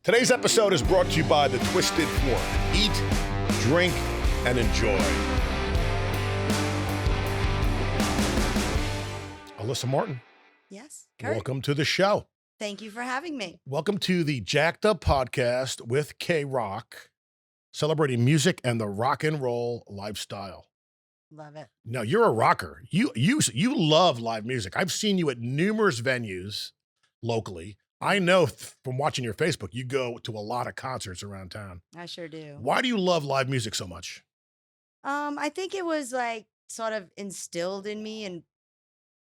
Today's episode is brought to you by the Twisted Fork. Eat, drink, and enjoy. Alyssa Martin, Yes, Kurt. welcome to the show. Thank you for having me. Welcome to the Jacked Up Podcast with K Rock, celebrating music and the rock and roll lifestyle. Love it. Now, you're a rocker. You love live music. I've seen you at numerous venues locally. I know from watching your Facebook, you go to a lot of concerts around town. I sure do. Why do you love live music so much? I think it was like sort of instilled in me and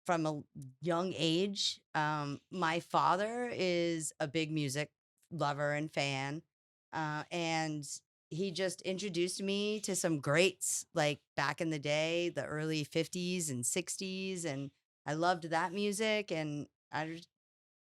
from a young age. My father is a big music lover and fan. And he just introduced me to some greats like back in the day, the early 50s and 60s. And I loved that music. And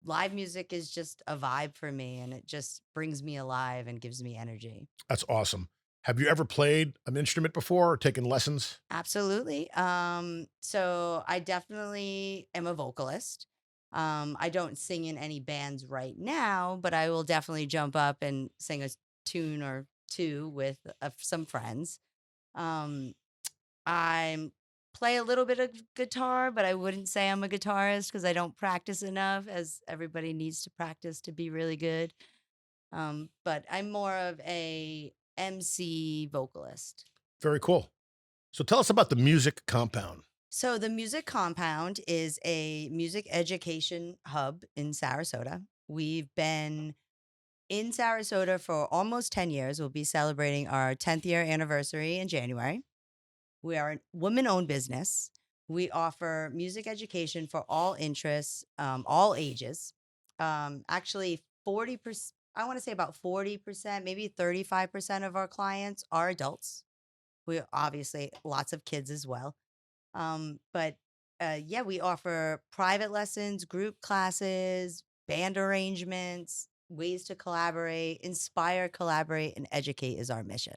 live music is just a vibe for me, and it just brings me alive and gives me energy. That's awesome. Have you ever played an instrument before or taken lessons? Absolutely. So I definitely am a vocalist. I don't sing in any bands right now, but I will definitely jump up and sing a tune or two with some friends. Um, I play a little bit of guitar, but I wouldn't say I'm a guitarist because I don't practice enough, as everybody needs to practice to be really good. But I'm more of a MC vocalist. Very cool. So tell us about the Music Compound. So the Music Compound is a music education hub in Sarasota. We've been in Sarasota for almost 10 years. We'll be celebrating our 10th year anniversary in January. We are a women-owned business. We offer music education for all interests, all ages. Actually, 40%, I want to say about 40%, maybe 35% of our clients are adults. We obviously lots of kids as well. But yeah, we offer private lessons, group classes, band arrangements, ways to collaborate, inspire, collaborate, and educate is our mission.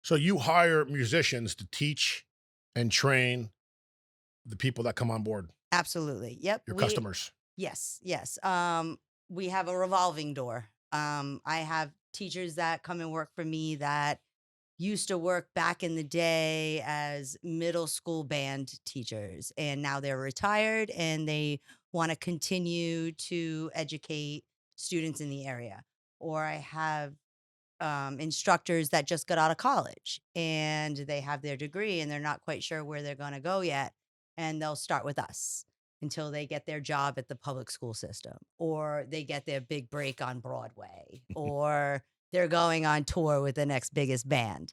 So you hire musicians to teach and train the people that come on board, Absolutely. Yep. your customers. Yes. Yes. We have a revolving door. I have teachers that come and work for me that used to work back in the day as middle school band teachers, and now they're retired and they want to continue to educate students in the area. Or I have instructors that just got out of college and they have their degree and they're not quite sure where they're going to go yet. And they'll start with us until they get their job at the public school system, or they get their big break on Broadway, or they're going on tour with the next biggest band.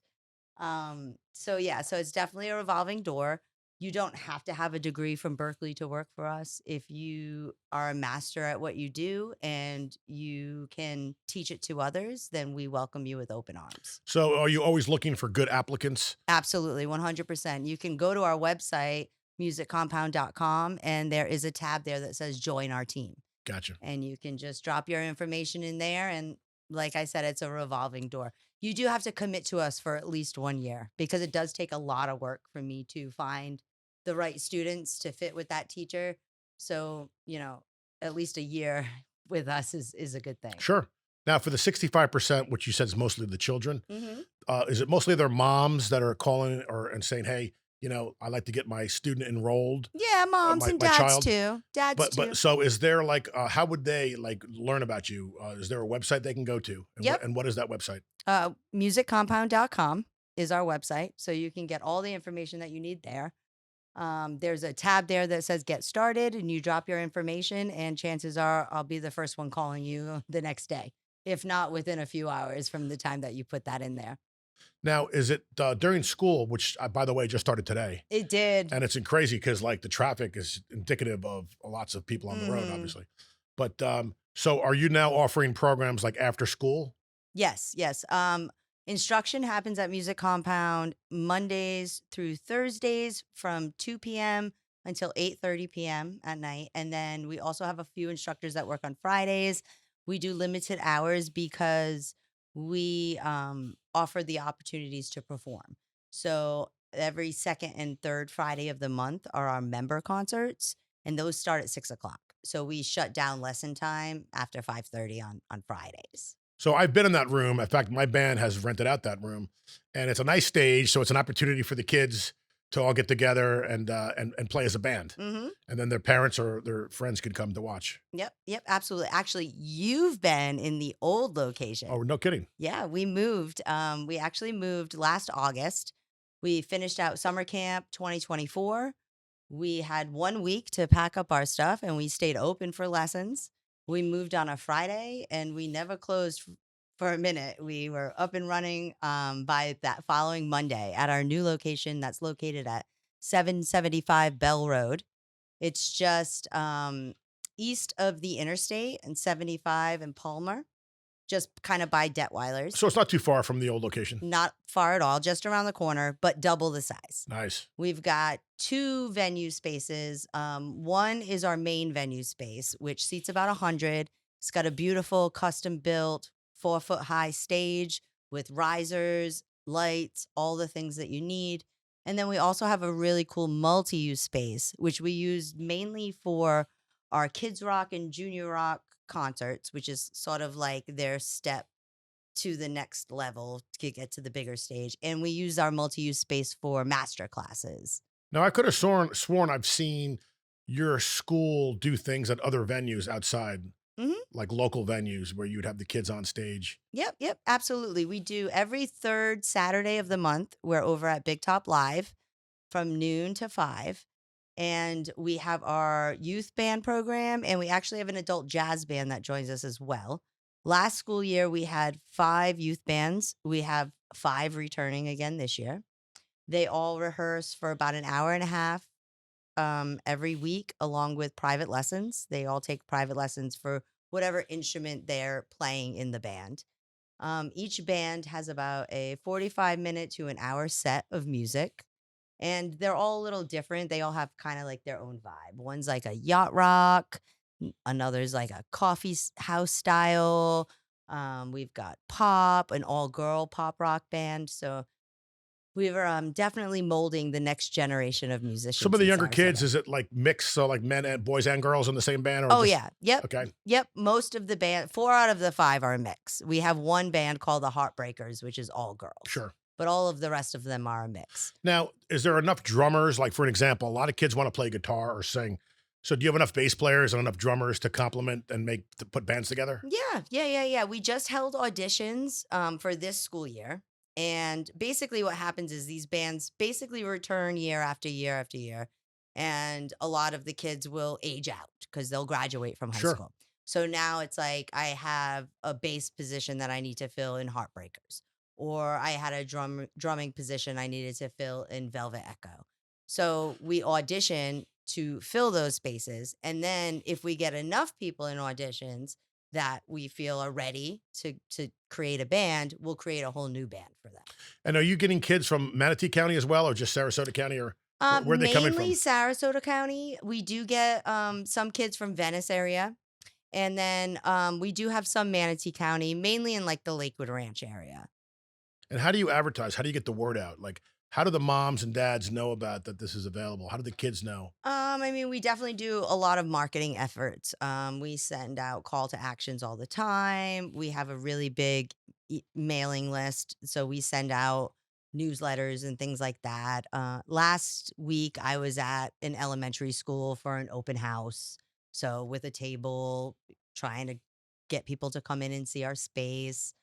So yeah, so it's definitely a revolving door. You don't have to have a degree from Berkeley to work for us. If you are a master at what you do and you can teach it to others, then we welcome you with open arms. So are you always looking for good applicants? Absolutely, 100%. You can go to our website, musiccompound.com, and there is a tab there that says join our team. Gotcha. And you can just drop your information in there. And like I said, it's a revolving door. You do have to commit to us for at least 1 year because it does take a lot of work for me to find the right students to fit with that teacher. So, at least a year with us is a good thing. Sure. Now for the 65%, which you said is mostly the children, is it mostly their moms that are calling and saying, hey, I'd like to get my student enrolled? Yeah, moms and my dads child? too. Dads too. But so is there how would they learn about you? Is there a website they can go to? And Yep. what is that website? Musiccompound.com is our website. So you can get all the information that you need there. There's a tab there that says get started, and you drop your information, and chances are I'll be the first one calling you the next day, if not within a few hours from the time that you put that in there. Now, is it during school, which by the way, just started today? It did. And it's crazy because the traffic is indicative of lots of people on the road, obviously. But so are you now offering programs like after school? Yes. Instruction happens at Music Compound Mondays through Thursdays from 2 p.m. until 8:30 p.m. at night. And then we also have a few instructors that work on Fridays. We do limited hours because we offer the opportunities to perform. So every second and third Friday of the month are our member concerts, and those start at 6 o'clock. So we shut down lesson time after 5:30 on Fridays. So I've been in that room. In fact, my band has rented out that room, and it's a nice stage. So it's an opportunity for the kids to all get together and play as a band, Mm-hmm. and then their parents or their friends can come to watch. Yep. Yep. Absolutely. Actually, you've been in the old location. Oh, no kidding. Yeah, we moved. We actually moved last August. We finished out summer camp 2024. We had 1 week to pack up our stuff and we stayed open for lessons. We moved on a Friday and we never closed for a minute. We were up and running by that following Monday at our new location that's located at 775 Bell Road. It's just east of the interstate and 75 and Palmer, just kind of by Detweiler's. So it's not too far from the old location. Not far at all, just around the corner, but double the size. Nice. We've got 2 venue spaces. One is our main venue space, which seats about 100. It's got a beautiful custom built 4-foot high stage with risers, lights, all the things that you need. And then we also have a really cool multi-use space, which we use mainly for our kids rock and junior rock concerts, which is sort of like their step to the next level to get to the bigger stage. And we use our multi-use space for master classes. Now I could have sworn I've seen your school do things at other venues outside, Hmm. like local venues where you'd have the kids on stage. Yep, absolutely. We do every third Saturday of the month. We're over at Big Top Live from noon to 5. And we have our youth band program, and we actually have an adult jazz band that joins us as well. Last school year, we had 5 youth bands. We have 5 returning again this year. They all rehearse for about an hour and a half every week, along with private lessons. They all take private lessons for whatever instrument they're playing in the band. Each band has about a 45-minute to an hour set of music. And they're all a little different. They all have kind of like their own vibe. One's like a yacht rock, another's like a coffee house style. We've got pop, an all girl pop rock band. So we're definitely molding the next generation of musicians. Some of the in younger kids, Sarasota. is it like mixed, so like men and boys and girls in the same band? Or Oh just, yeah, yep, okay, yep. Most of the band, 4 out of the 5 are a mix. We have one band called the Heartbreakers, which is all girls. sure. But all of the rest of them are a mix. Now, is there enough drummers? Like for an example, a lot of kids want to play guitar or sing. So do you have enough bass players and enough drummers to complement and to put bands together? Yeah. We just held auditions for this school year. And basically what happens is these bands basically return year after year after year. And a lot of the kids will age out because they'll graduate from high Sure. school. So now it's like I have a bass position that I need to fill in Heartbreakers. Or I had a drumming position I needed to fill in Velvet Echo. So we audition to fill those spaces. And then if we get enough people in auditions that we feel are ready to create a band, we'll create a whole new band for them. And are you getting kids from Manatee County as well, or just Sarasota County, or where are they coming from? Mainly Sarasota County. We do get some kids from Venice area. And then we do have some Manatee County, mainly in like the Lakewood Ranch area. And how do you advertise? How do you get the word out? Like, how do the moms and dads know about that this is available? How do the kids know? I mean, we definitely do a lot of marketing efforts. We send out call to actions all the time. We have a really big mailing list, so we send out newsletters and things like that. Last week, I was at an elementary school for an open house, so with a table, trying to get people to come in and see our space.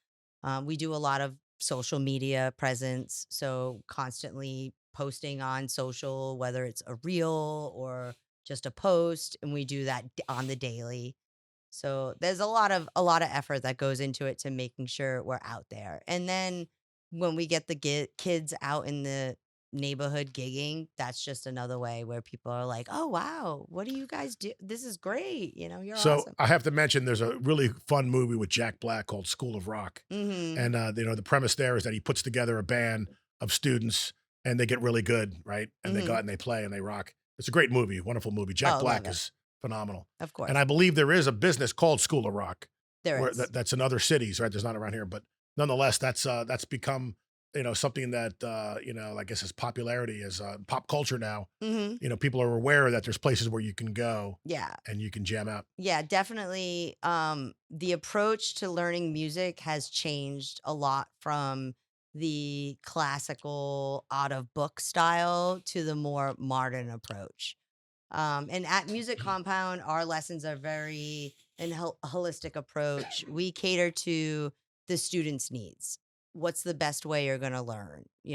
We do a lot of social media presence, so constantly posting on social, whether it's a reel or just a post, and we do that on the daily. So there's a lot of effort that goes into it to making sure we're out there. And then when we get the kids out in the neighborhood gigging, that's just another way where people are like, "Oh wow, what do you guys do? This is great. You're So awesome." I have to mention there's a really fun movie with Jack Black called School of Rock. Mm-hmm. And, the premise there is that he puts together a band of students and they get really good, right? And they go Mm-hmm. out and they play and they rock. It's a great movie, wonderful movie. Jack Oh, Black love it. is phenomenal. Of course, And I believe there is a business called School of Rock there where is. that's in other cities, right? There's not around here, but nonetheless, that's become something that I guess is popularity is pop culture now. Mhm. People are aware that there's places where you can go Yeah. and you can jam out. Yeah, definitely. The approach to learning music has changed a lot from the classical out of book style to the more modern approach. And at Music Compound, our lessons are very an holistic approach. We cater to the student's needs. What's the best way you're going to learn? Is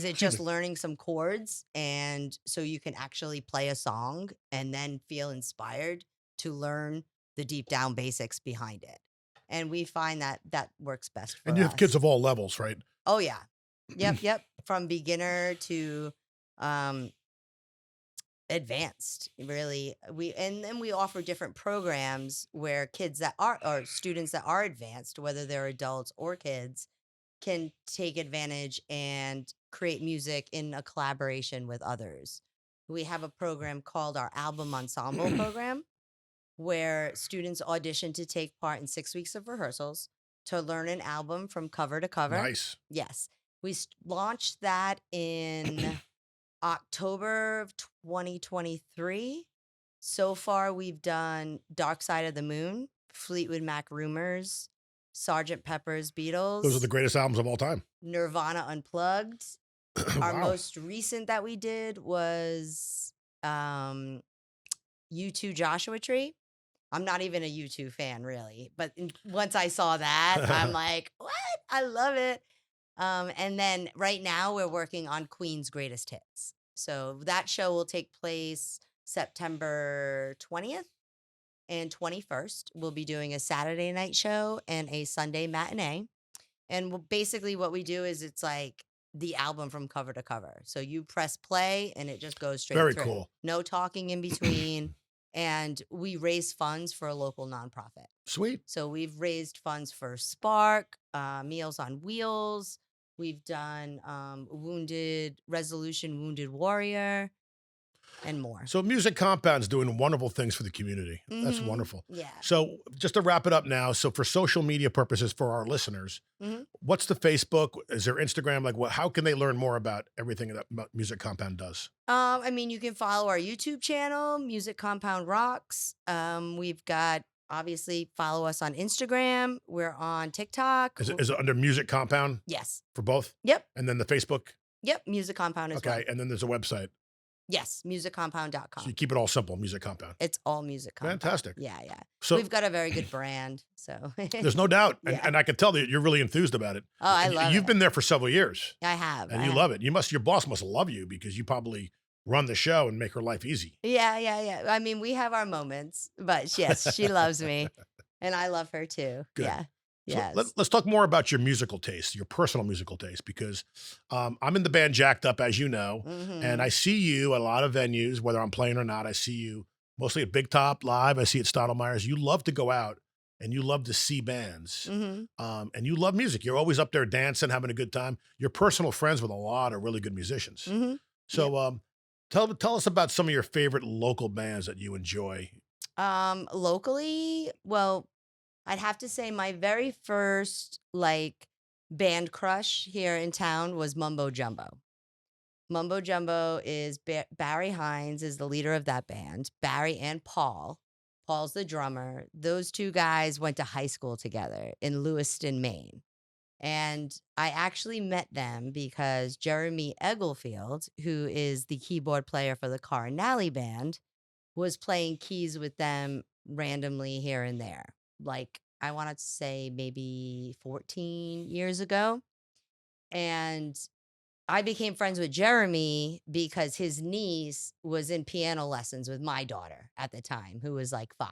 it Excuse me. just learning some chords and so you can actually play a song and then feel inspired to learn the deep down basics behind it? And we find that that works best And for you have kids us. of all levels, right? Oh yeah. Yep, yep. From beginner to um advanced, really. And then we offer different programs where kids that are or students that are advanced, whether they're adults or kids, can take advantage and create music in a collaboration with others. We have a program called our album ensemble program where students audition to take part in 6 weeks of rehearsals to learn an album from cover to cover. Nice. Yes, we launched that in October of 2023. So far, we've done Dark Side of the Moon, Fleetwood Mac Rumors, Sergeant Pepper's Those are the Beatles, greatest albums of all time. Nirvana Unplugged. Our Wow. most recent that we did was um, U2 Joshua Tree. I'm not even a U2 fan, really. But once I saw that, I'm like, what? I love it. And then right now we're working on Queen's Greatest Hits. So that show will take place September 20th and 21st. We'll be doing a Saturday night show and a Sunday matinee. And basically, what we do is it's like the album from cover to cover. So you press play and it just goes straight Very through. cool. No talking in between. And we raise funds for a local nonprofit. Sweet. So we've raised funds for Spark, Meals on Wheels. We've done Wounded Resolution, Wounded Warrior, and more. So Music Compound's doing wonderful things for the community. That's wonderful. Yeah. So just to wrap it up now, so for social media purposes for our listeners, hmm what's the Facebook? Is there Instagram? Like, what? How can they learn more about everything that Music Compound does? I mean, you can follow our YouTube channel, Music Compound Rocks. We've got obviously follow us on Instagram. We're on TikTok. Is it under Music Compound Yes. for both? Yep. And then the Facebook? Yep. Music Compound as well. Okay. And then there's a website. Yes. So you MusicCompound.com. keep it all simple, Music Compound. It's all Music Compound. Fantastic. Yeah. Yeah. So We've got a very good brand. So there's no doubt. Yeah. And I can tell that you're really enthused about it. Oh, I And love you've it. been there for several years I have. and you love it. Your boss must love you because you probably run the show and make her life easy. Yeah, yeah, yeah. I mean, we have our moments, but yes, she loves me and I love her too. Good. Yeah. So Yes. let's talk more about your musical taste, your personal musical taste, because I'm in the band Jacked Up, as you know, and I see you at a lot of venues, whether I'm playing or not. I see you mostly at Big Top Live. I see you at Stottlemyre's. You love to go out and you love to see bands, hmm and you love music. You're always up there dancing, having a good time. You're personal friends with a lot of really good musicians. hmm So tell us about some of your favorite local bands that you enjoy. Locally, well, I'd have to say my very first like band crush here in town was Mumbo Jumbo. Mumbo Jumbo is Barry Hines is the leader of that band. Barry and Paul. Paul's the drummer. Those two guys went to high school together in Lewiston, Maine. And I actually met them because Jeremy Egglefield, who is the keyboard player for the Carinelli band, was playing keys with them randomly here and there. Like, I want to say maybe 14 years ago. And I became friends with Jeremy because his niece was in piano lessons with my daughter at the time, who was like 5.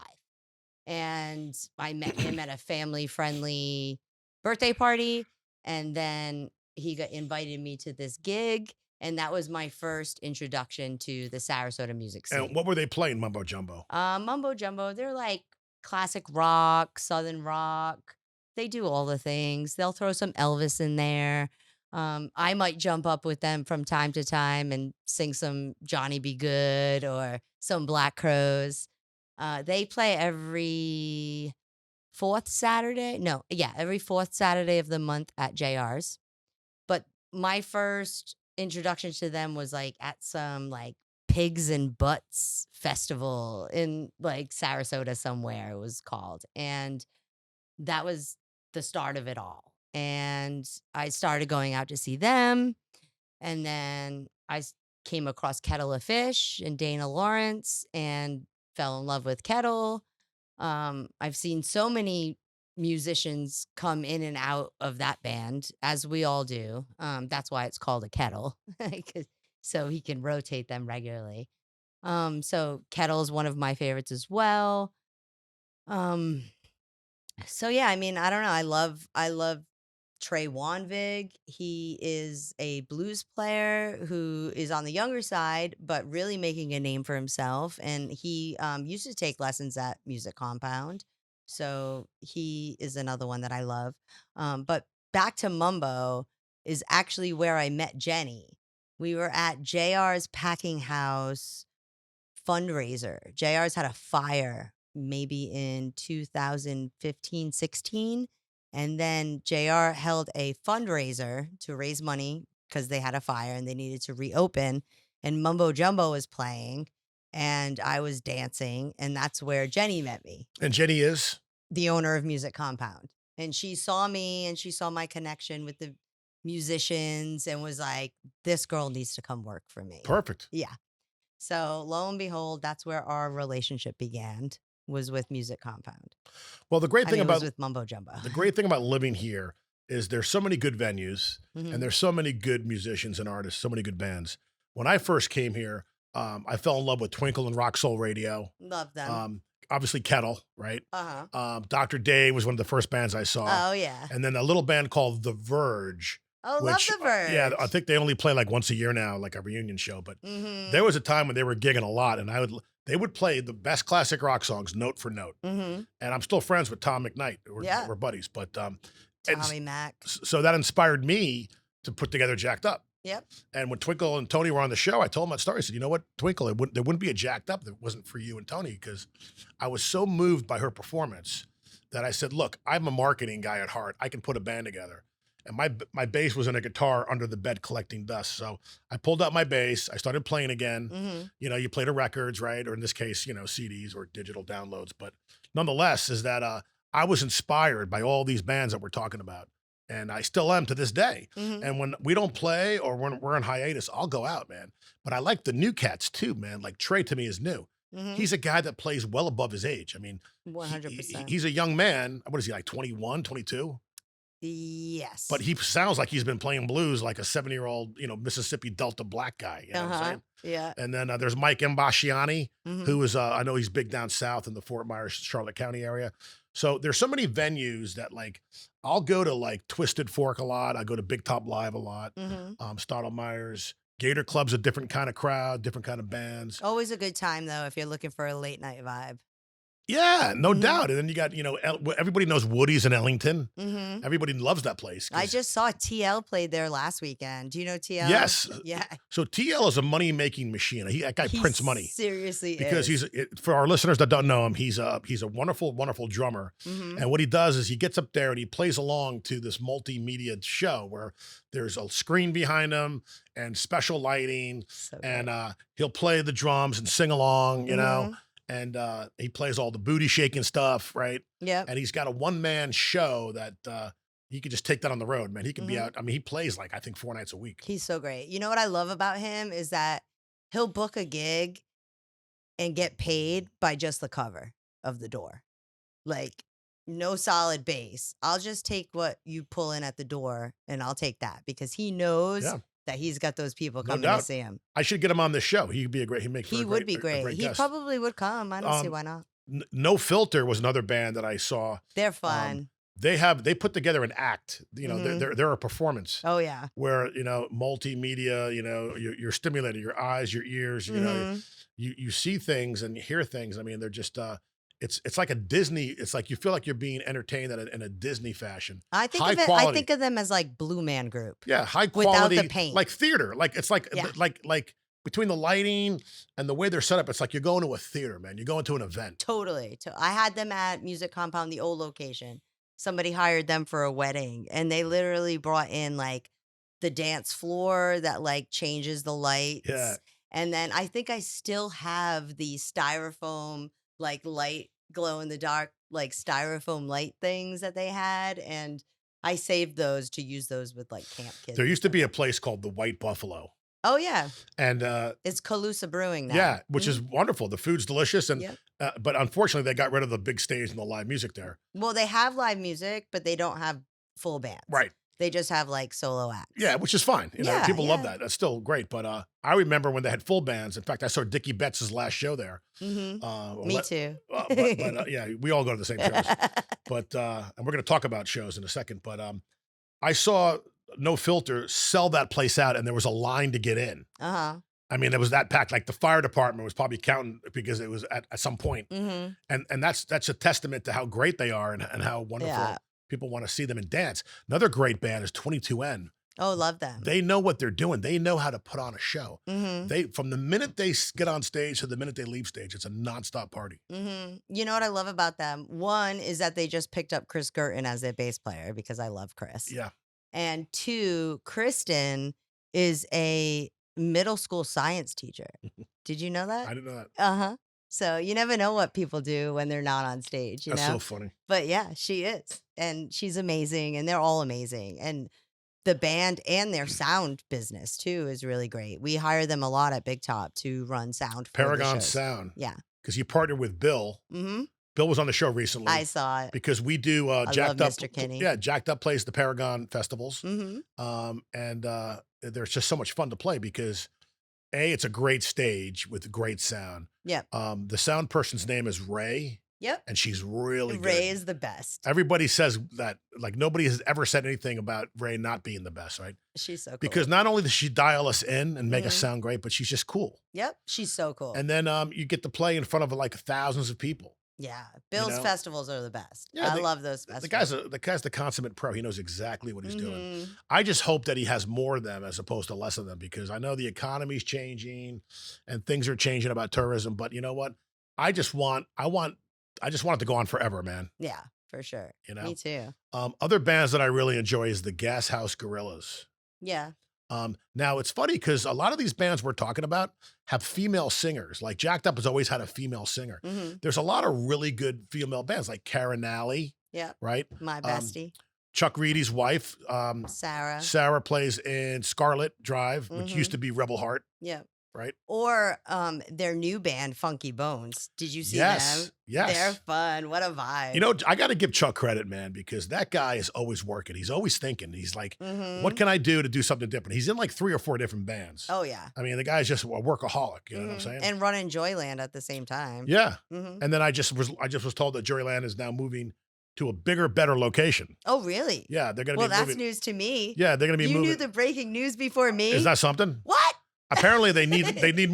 And I met him at a family friendly birthday party. And then he invited me to this gig. And that was my first introduction to the Sarasota music And scene. what were they playing, Mumbo Jumbo? Mumbo Jumbo, they're like classic rock, southern rock. They do all the things. They'll throw some Elvis in there. I might jump up with them from time to time and sing some Johnny Be Good or some Black Crows. They play every fourth Saturday. No, yeah, every fourth Saturday of the month at JR's. my first introduction to them was like at some like Pigs and Butts festival in like Sarasota somewhere it was called. And that was the start of it all. And I started going out to see them. And then came across Kettle of Fish and Dana Lawrence and fell in love with Kettle. I've seen so many musicians come in and out of that band, as we all do. That's why it's called a kettle, 'cause- so he can rotate them regularly. So Kettle is one of my favorites as well. Um, so yeah, I mean, I don't know. I love Trey Wanvig. He is a blues player who is on the younger side, but really making a name for himself. And he used to take lessons at Music Compound. So he is another one that I love. But back to Mumbo is actually where I met Jenny. We were at JR's Packing House fundraiser. JR's had a fire maybe in 2015, 16. And then JR held a fundraiser to raise money because they had a fire and they needed to reopen. And Mumbo Jumbo was playing and I was dancing. And that's where Jenny met me, And Jenny is? the owner of Music Compound. And she saw me and she saw my connection with the musicians and was like, this girl needs to come work for me. Perfect. Yeah. So lo and behold, that's where our relationship began, was with Music Compound. Well, the great I thing mean, it was about with Mumbo Jumbo. the great thing about living here is there's so many good venues Mhm. and there's so many good musicians and artists, so many good bands. When I first came here, I fell in love with Twinkle and Rock Soul Radio. Love them. Obviously Kettle, right? Uh-huh. Dr. Day was one of the first bands I saw. Oh, yeah. And then a little band called The Verge. Oh, Which, love the Verge. yeah, I think they only play like once a year now, like a reunion show. But Mhm. there was a time when they were gigging a lot, and they would play the best classic rock songs note for note. Mhm. And I'm still friends with Tom McKnight. Yeah. We're buddies. But Tommy Mac. so that inspired me to put together Jacked Up. Yep. And when Twinkle and Tony were on the show, I told them that story. I said, you know what, Twinkle, there wouldn't be a Jacked Up if it wasn't for you and Tony, because I was so moved by her performance that I said, look, I'm a marketing guy at heart. I can put a band together. And my bass was in a guitar under the bed collecting dust. So I pulled out my bass. I started playing again. Mhm. You know, you play the records, right? Or in this case, you know, CDs or digital downloads. But nonetheless, is that I was inspired by all these bands that we're talking about. And I still am to this day. Mhm. And when we don't play or when we're on hiatus, I'll go out, man. But I like the new cats too, man. Like Trey to me is new. Mhm. He's a guy that plays well above his age. I mean, 100%. he's a young man. What is he, like 21, 22? Yes. But he sounds like he's been playing blues like a 7-year-old, you know, Mississippi Delta black guy. You know what I'm saying? Yeah. And then there's Mike Mbasciani, Mhm. who is, I know he's big down south in the Fort Myers, Charlotte County area. So there's so many venues that like, I'll go to like Twisted Fork a lot. I go to Big Top Live a lot. Mhm. Myers. Gator Club's a different kind of crowd, different kind of bands. Always a good time though if you're looking for a late night vibe. Yeah, no Mhm. doubt. And then you got, you know, everybody knows Woody's in Ellington. Mhm. Everybody loves that place. I 'Cause- just saw TL played there last weekend. Do you know TL? Yes. Yeah. So TL is a money-making machine. That guy He prints money. Seriously Because is. for our listeners that don't know him, he's a wonderful, wonderful drummer. Mhm. And what he does is he gets up there and he plays along to this multimedia show where there's a screen behind him and special lighting, So and great. he'll play the drums and sing along, you know. Mhm. And he plays all the booty shaking stuff, right? Yep. And he's got a one-man show that he could just take that on the road, man. He can be Mhm. out. I mean, he plays like I think 4 nights a week. He's so great. You know what I love about him is that he'll book a gig and get paid by just the cover of the door. Like, no solid bass. I'll just take what you pull in at the door and I'll take that because he knows Yeah. that he's got those people No coming doubt. to see him. I should get him on this show. He'd be a great. He'd make. For He a would be a great. He guest. probably would come. I don't see Um, why not. No Filter was another band that I saw. They're fun. They put together an act. You know, Mhm. they're a performance Oh, yeah. where, you know, multimedia. You know, you're stimulated. Your eyes, your ears. You know, Mhm. you see things and you hear things. I mean, they're just. It's like a Disney. It's like you feel like you're being entertained in a Disney fashion. I think High of it. I quality. think of them as like Blue Man Group. Yeah, high Without the quality, paint. like theater. Like it's like Yeah. like between the lighting and the way they're set up, it's like you're going to a theater, man. You're going to an event. Totally. I had them at Music Compound, the old location. Somebody hired them for a wedding, and they literally brought in like the dance floor that like changes the Yeah. lights. And then I think I still have the styrofoam like light glow in the dark like styrofoam light things that they had, and I saved those to use those with like camp kids There and used to stuff. be a place called the White Buffalo, Oh yeah, and it's Calusa Brewing now. yeah, which is wonderful. The food's delicious, and Yep. but unfortunately, they got rid of the big stage and the live music there. Well, they have live music, but they don't have full bands. Right. They just have like solo acts. Yeah, which is fine. You know, Yeah, people love yeah. that. That's still great. But I remember when they had full bands. In fact, I saw Dickie Betts' last show there. Mhm. Well, Me too. yeah, we all go to the same shows. But and we're going to talk about shows in a second. But I saw No Filter sell that place out, and there was a line to get in. Uh-huh. I mean, it was that packed. Like the fire department was probably counting because it was at some point. Mhm. And that's a testament to how great they are and how wonderful Yeah. people want to see them and dance. Another great band is 22N. Oh, love them. They know what they're doing. They know how to put on a show. Mhm. They from the minute they get on stage to the minute they leave stage, it's a nonstop party. Mhm. You know what I love about them? One is that they just picked up Chris Girton as their bass player because I love Chris. Yeah, And two, Kristen is a middle school science teacher. Did you know that? I didn't know that. Uh-huh. So you never know what people do when they're not on stage, you That's so know? funny. But yeah, she is. And she's amazing and they're all amazing. And the band and their sound business too is really great. We hire them a lot at Big Top to run sound for the Paragon shows. Sound, Yeah. because you partnered with Bill. Mhm. Bill was on the show recently I saw it. because we do I love Jacked Up. Mr. Kinney. Yeah, Jacked Up plays the Paragon festivals. Mhm. And there's just so much fun to play because it's a great stage with great sound. Yep. The sound person's name is Ray, Yep. and she's really Ray good. is the best. Everybody says that, like nobody has ever said anything about Ray not being the best, right? She's so cool. Because not only does she dial us in and make us Mhm. sound great, but she's just cool. Yep. She's so cool. And then you get to play in front of like thousands of people. yeah. Bill's know? festivals are the best. Yeah, I love those The festivals. guy's the consummate pro. He knows exactly what he's doing. Mhm. I just hope that he has more of them as opposed to less of them because I know the economy's changing and things are changing about tourism. But you know what? I just want it to go on forever, man. Yeah, for sure. You know? Me too. Other bands that I really enjoy is the Gas House Gorillas. Yeah. Now it's funny because a lot of these bands we're talking about have female singers. Like Jacked Up has always had a female singer. Mhm. There's a lot of really good female bands like Karen Nally, Yep. right? My bestie, Chuck Reedy's wife, Sarah. Sarah plays in Scarlet Drive, which Mhm. used to be Rebel Heart, Yep. right? Or their new band, Funky Bones. Did you see Yes, them? yes. They're fun. What a vibe. You know, I got to give Chuck credit, man, because that guy is always working. He's always thinking. He's like, Mhm. what can I do to do something different? He's in like 3 or 4 different bands. Oh yeah. I mean, the guy's just a workaholic. You know what I'm Mhm. saying? And running Joyland at the same time. Yeah. Mhm. And then I just was told that Joryland is now moving to a bigger, better location. Oh really? Yeah, they're going to Well, be that's moving. news to me. Yeah, they're going to be You moving. knew the breaking news before me. Is that something? What? Apparently, they need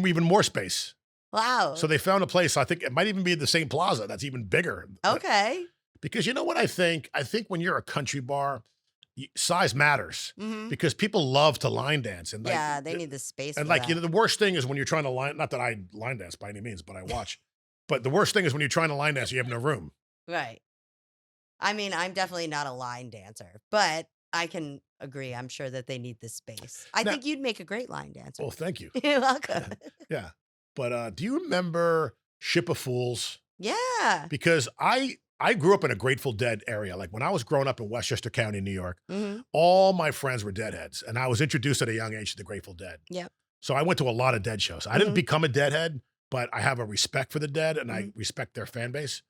even more space. Wow. So they found a place. I think it might even be the same plaza that's even bigger. Okay. Because you know what I think? I think when you're a country bar, size matters Mhm. because people love to line dance and like, Yeah, they need the space. and for like that. you know the worst thing is when you're trying to line. Not that I line dance by any means, but I watch. But the worst thing is when you're trying to line dance, you have no room. Right. I mean, I'm definitely not a line dancer, but I can agree. I'm sure that they need the space. I Now- think you'd make a great line dancer. Well, thank you. You're welcome. Yeah, but do you remember Ship of Fools? Yeah. Because I grew up in a Grateful Dead area. Like when I was growing up in Westchester County, New York, Mhm. all my friends were Deadheads, and I was introduced at a young age to the Grateful Dead. Yep. So I went to a lot of Dead shows. I didn't Mhm. become a Deadhead, but I have a respect for the Dead, and I Mhm. respect their fan base.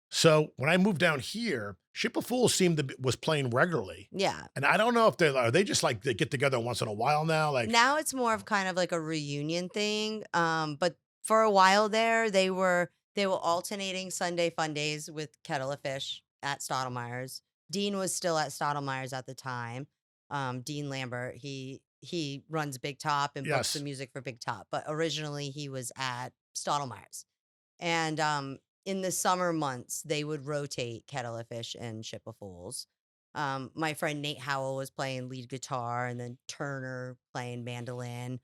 So when I moved down here, Ship of Fools was playing regularly, Yeah. and I don't know if are they just like they get together once in a while now, like Now it's more of kind of like a reunion thing. But for a while there, they were alternating Sunday fun days with Kettle of Fish at Stottlemeyer's. Dean was still at Stottlemeyer's at the time. Dean Lambert, he runs Big Top and books the yes, music for Big Top, but originally he was at Stottlemeyer's. And in the summer months, they would rotate Kettle of Fish and Ship of Fools. My friend Nate Howell was playing lead guitar, and then Turner playing mandolin.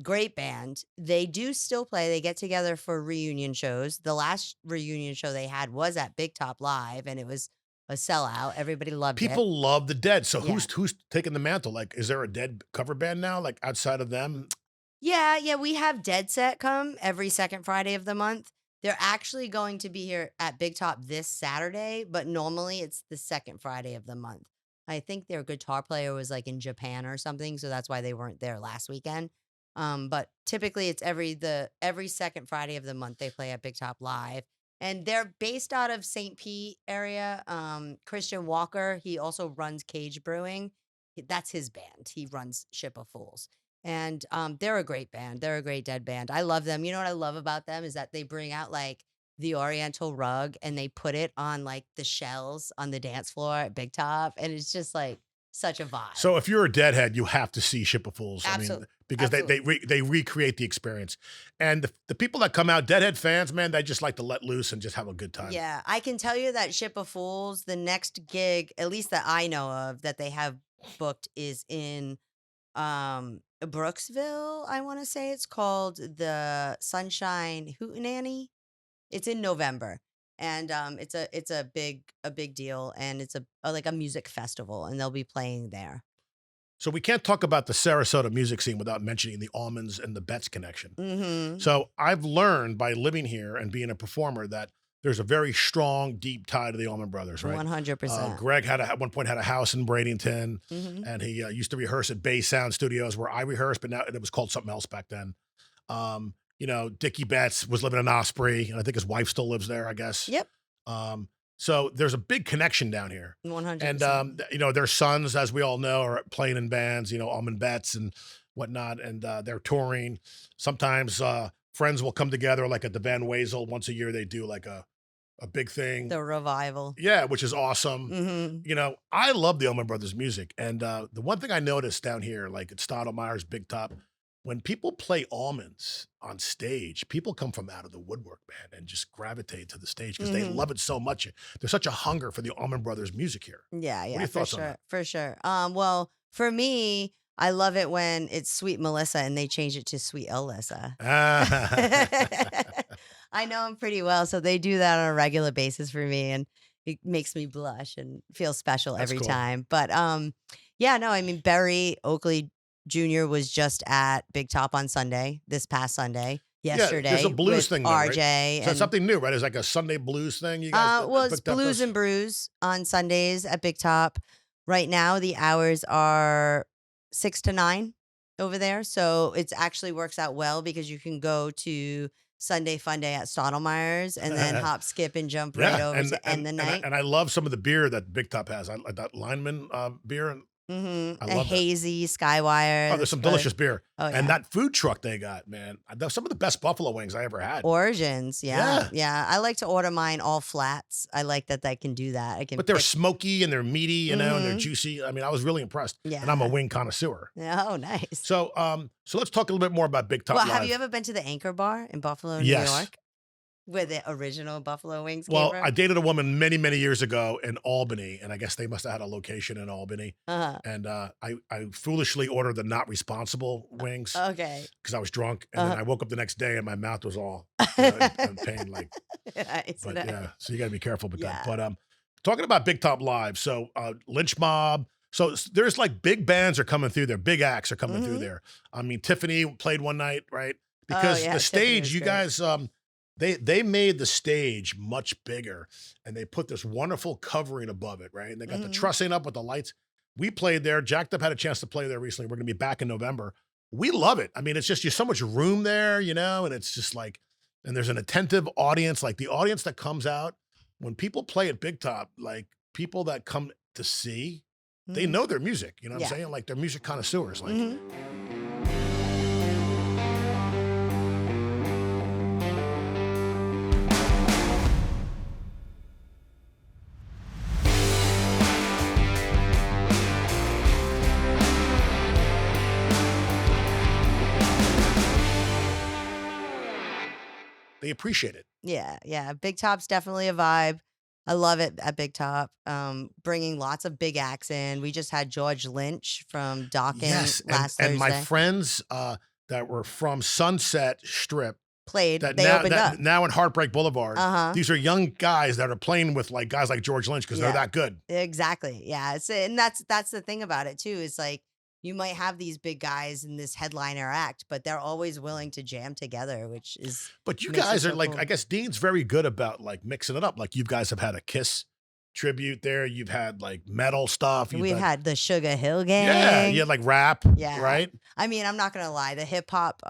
Great band. They do still play. They get together for reunion shows. The last reunion show they had was at Big Top Live, and it was a sellout. Everybody loved it. People love the Dead. So Yeah. who's taking the mantle? Like, is there a Dead cover band now? Like outside of them? Yeah, we have Dead Set come every second Friday of the month. They're actually going to be here at Big Top this Saturday, but normally it's the second Friday of the month. I think their guitar player was like in Japan or something, so that's why they weren't there last weekend. But typically it's every second Friday of the month they play at Big Top Live. And they're based out of St. Pete area. Christian Walker, he also runs Cage Brewing. That's his band. He runs Ship of Fools. And they're a great band. They're a great Dead band. I love them. You know what I love about them is that they bring out like the Oriental rug and they put it on like the shells on the dance floor at Big Top, and it's just like such a vibe. So if you're a Deadhead, you have to see Ship of Fools. I mean, because they recreate the experience. And the people that come out, Deadhead fans, man, they just like to let loose and just have a good time. Yeah, I can tell you that Ship of Fools, the next gig, at least that I know of, that they have booked is in Brooksville. I want to say it's called the Sunshine Hootenanny. It's in November, and it's a big deal, and it's like a music festival, and they'll be playing there. So we can't talk about the Sarasota music scene without mentioning the Almonds and the Betts connection. Mm-hmm. So I've learned by living here and being a performer that there's a very strong, deep tie to the Allman Brothers, right? 100%. Greg at one point had a house in Bradenton, Mm-hmm. and he used to rehearse at Bay Sound Studios where I rehearsed, but now it was called something else back then. You know, Dickie Betts was living in Osprey, and I think his wife still lives there, I guess. Yep. So there's a big connection down here. 100%. And, you know, their sons, as we all know, are playing in bands, you know, Allman Betts and whatnot, and they're touring. Sometimes friends will come together, like at the Van Wezel. Once a year, they do like a big thing. The revival. Yeah, which is awesome. Mm-hmm. You know, I love the Allman Brothers music. And the one thing I noticed down here, like at Stottlemyre's Big Top, when people play Almonds on stage, people come from out of the woodwork, man, and just gravitate to the stage because they love it so much. There's such a hunger for the Allman Brothers music here. Yeah, What are your thoughts for on sure, that? for sure. Well, for me, I love it when it's Sweet Melissa and they change it to Sweet Alyssa. I know them pretty well, so they do that on a regular basis for me, and it makes me blush and feel special That's every cool. time. But yeah, no, I mean Barry Oakley Jr. was just at Big Top on Sunday, this past Sunday, yesterday. Yeah, there's a blues with thing there, right? RJ. So and it's something new, right? It's like a Sunday blues thing. You guys, well, it's Big Top Blues does? and Brews on Sundays at Big Top. Right now, the hours are 6 to 9 over there. So it actually works out well because you can go to Sunday Fun Day at Stottlemyre's and then hop, skip, and jump right over to end the night. And I love some of the beer that Big Top has. I like that Lineman beer. And Mm-hmm. I A love that. hazy Skywire. Oh, there's some delicious beer. Oh, yeah. And that food truck they got, man. Some of the best buffalo wings I ever had. Origins, Yeah. yeah. I like to order mine all flats. I like that I can do that. I can. But they're pick- smoky and they're meaty, you know, and they're Mhm. juicy. I mean, I was really impressed. Yeah. And I'm a wing connoisseur. Oh, nice. So let's talk a little bit more about Big Top Well, Live. have you ever been to the Anchor Bar in Buffalo, New Yes. York, where the original buffalo wings Well, came I from? dated a woman many, many years ago in Albany, and I guess they must have had a location in Albany. Uh-huh. And I foolishly ordered the not responsible wings Okay. because I was drunk. And then Uh-huh. I woke up the next day and my mouth was all in pain. Like, Nice. but yeah, so you got to be careful with that. Yeah. But talking about Big Top Live, so Lynch Mob. So there's like big bands are coming through there. Big acts are coming through Mhm. there. I mean, Tiffany played one night, right? Because yeah, the Tiffany stage, was you great. guys, they made the stage much bigger, and they put this wonderful covering above it, right? And they got the Mhm. trussing up with the lights. We played there. Jacked Up had a chance to play there recently. We're going to be back in November. We love it. I mean, it's just there's so much room there, you know, and it's just like, and there's an attentive audience, like the audience that comes out when people play at Big Top, like people that come to see, they Mhm. know their music. You know what Yeah. I'm saying? Like they're music connoisseurs. Like, Mhm. they appreciate it. Yeah. Big Top's definitely a vibe. I love it at Big Top. Bringing lots of big acts in. We just had George Lynch from Dawkins Yes, last and Thursday. my friends that were from Sunset Strip played, that they opened up. now in Heartbreak Boulevard, Uh-huh. these are young guys that are playing with like guys like George Lynch because they're Yeah. that good. Exactly. Yeah. And that's the thing about it too, is like you might have these big guys in this headliner act, but they're always willing to jam together, which is But you makes it guys are so like, cool. I guess Dean's very good about like mixing it up. Like you guys have had a Kiss tribute there. You've had like metal stuff. You've We've had, had the Sugar Hill yeah, Gang. you had like rap, Yeah. right? I mean, I'm not gonna lie, the hip hop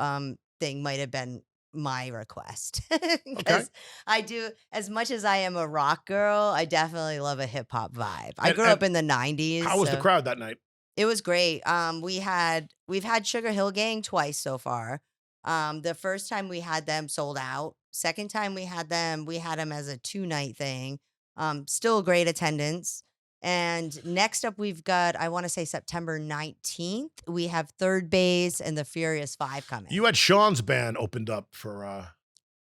thing might have been my request. Okay. Because I do, as much as I am a rock girl, I definitely love a hip hop vibe. I And, grew and up in the 90s, how was the so crowd that night? it was great. We've had Sugar Hill Gang twice so far. The first time we had them sold out. Second time we had them as a 2-night thing. Still great attendance. And next up we've got, I want to say September 19th, we have Third Base and the Furious Five coming. You had Sean's band opened up for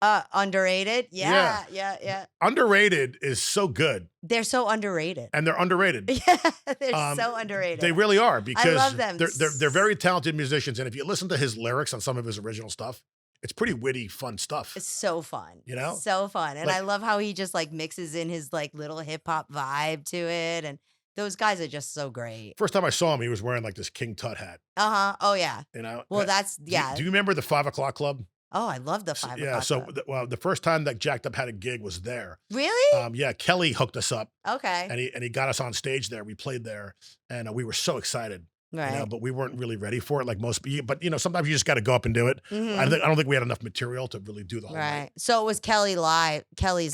Underrated. yeah. Yeah. Underrated is so good. They're so underrated. And they're underrated. Yeah, they're so underrated. They really are because love them. they're very talented musicians. And if you listen to his lyrics on some of his original stuff, it's pretty witty, fun stuff. It's so fun. You know? So fun. And Like- I love how he just like mixes in his like little hip hop vibe to it. And those guys are just so great. First time I saw him, he was wearing like this King Tut hat. Uh-huh. Oh yeah. You know? Well, that's Do yeah. you remember the 5 o'clock club? Oh, I love the 5 Yeah. o'clock So, club. the first time that Jacked Up had a gig was there. Really? Yeah, Kelly hooked us up, Okay. and he got us on stage there. We played there, and we were so excited. Right. You know, but we weren't really ready for it, like most. But you know, sometimes you just got to go up and do it. Mhm. I don't think we had enough material to really do the whole Right. night. So it was Kelly's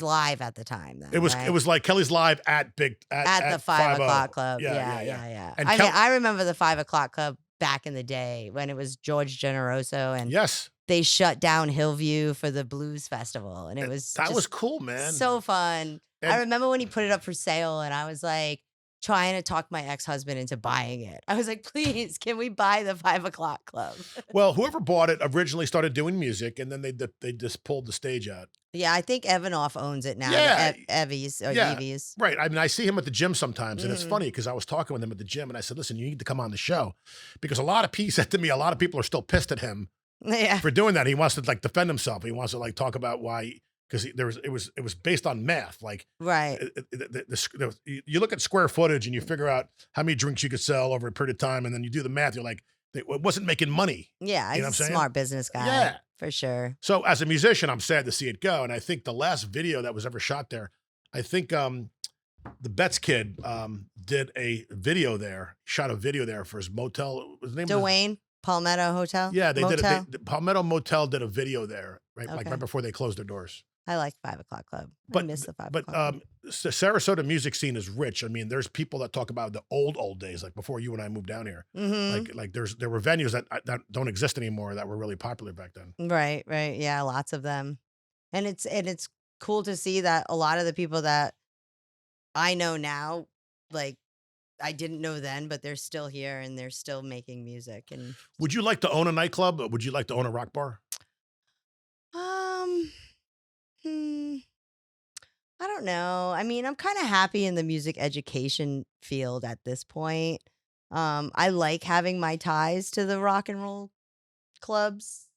live at the time. Then, It was right? it was like Kelly's live at At the 5 o'clock club. Yeah. Yeah. And I mean, I remember the 5 o'clock club back in the day when it was George Generoso and Yes, they shut down Hillview for the Blues Festival. And it was that just was cool, man. so fun. I And- remember when he put it up for sale and I was like trying to talk my ex-husband into buying it. I was like, please, can we buy the 5 o'clock club? Well, whoever bought it originally started doing music, and then they just pulled the stage out. Yeah, I think Evanoff owns it now. Yeah. Evie's or Yeah. Evie's. Right. I mean, I see him at the gym sometimes, and it's Mhm. funny because I was talking with him at the gym, and I said, "Listen, you need to come on the show," because he said to me, a lot of people are still pissed at him Yeah. for doing that. He wants to like defend himself. He wants to like talk about why, because it was based on math. Like Right. you look at square footage and you figure out how many drinks you could sell over a period of time, and then you do the math. You're like, it wasn't making money. Yeah, You know he's what I'm a saying? smart business guy. Yeah. For sure. So as a musician, I'm sad to see it go. And I think the last video that was ever shot there, I think the Betts kid did a video there, shot a video there for his motel. What was the name? Dwayne, Palmetto Hotel. Yeah, they Motel? did. Palmetto Motel did a video there, right? Like Okay. right before they closed their doors. I like 5 o'clock club. I But miss the 5 but o'clock club. Sarasota music scene is rich. I mean, there's people that talk about the old days, like before you and I moved down here. Mhm. Like there were venues that don't exist anymore that were really popular back then. Right. Yeah, lots of them. And it's cool to see that a lot of the people that I know now, like I didn't know then, but they're still here and they're still making music. And Would you like to own a nightclub? Or would you like to own a rock bar? hmm, I don't know. I mean, I'm kind of happy in the music education field at this point. I like having my ties to the rock and roll clubs,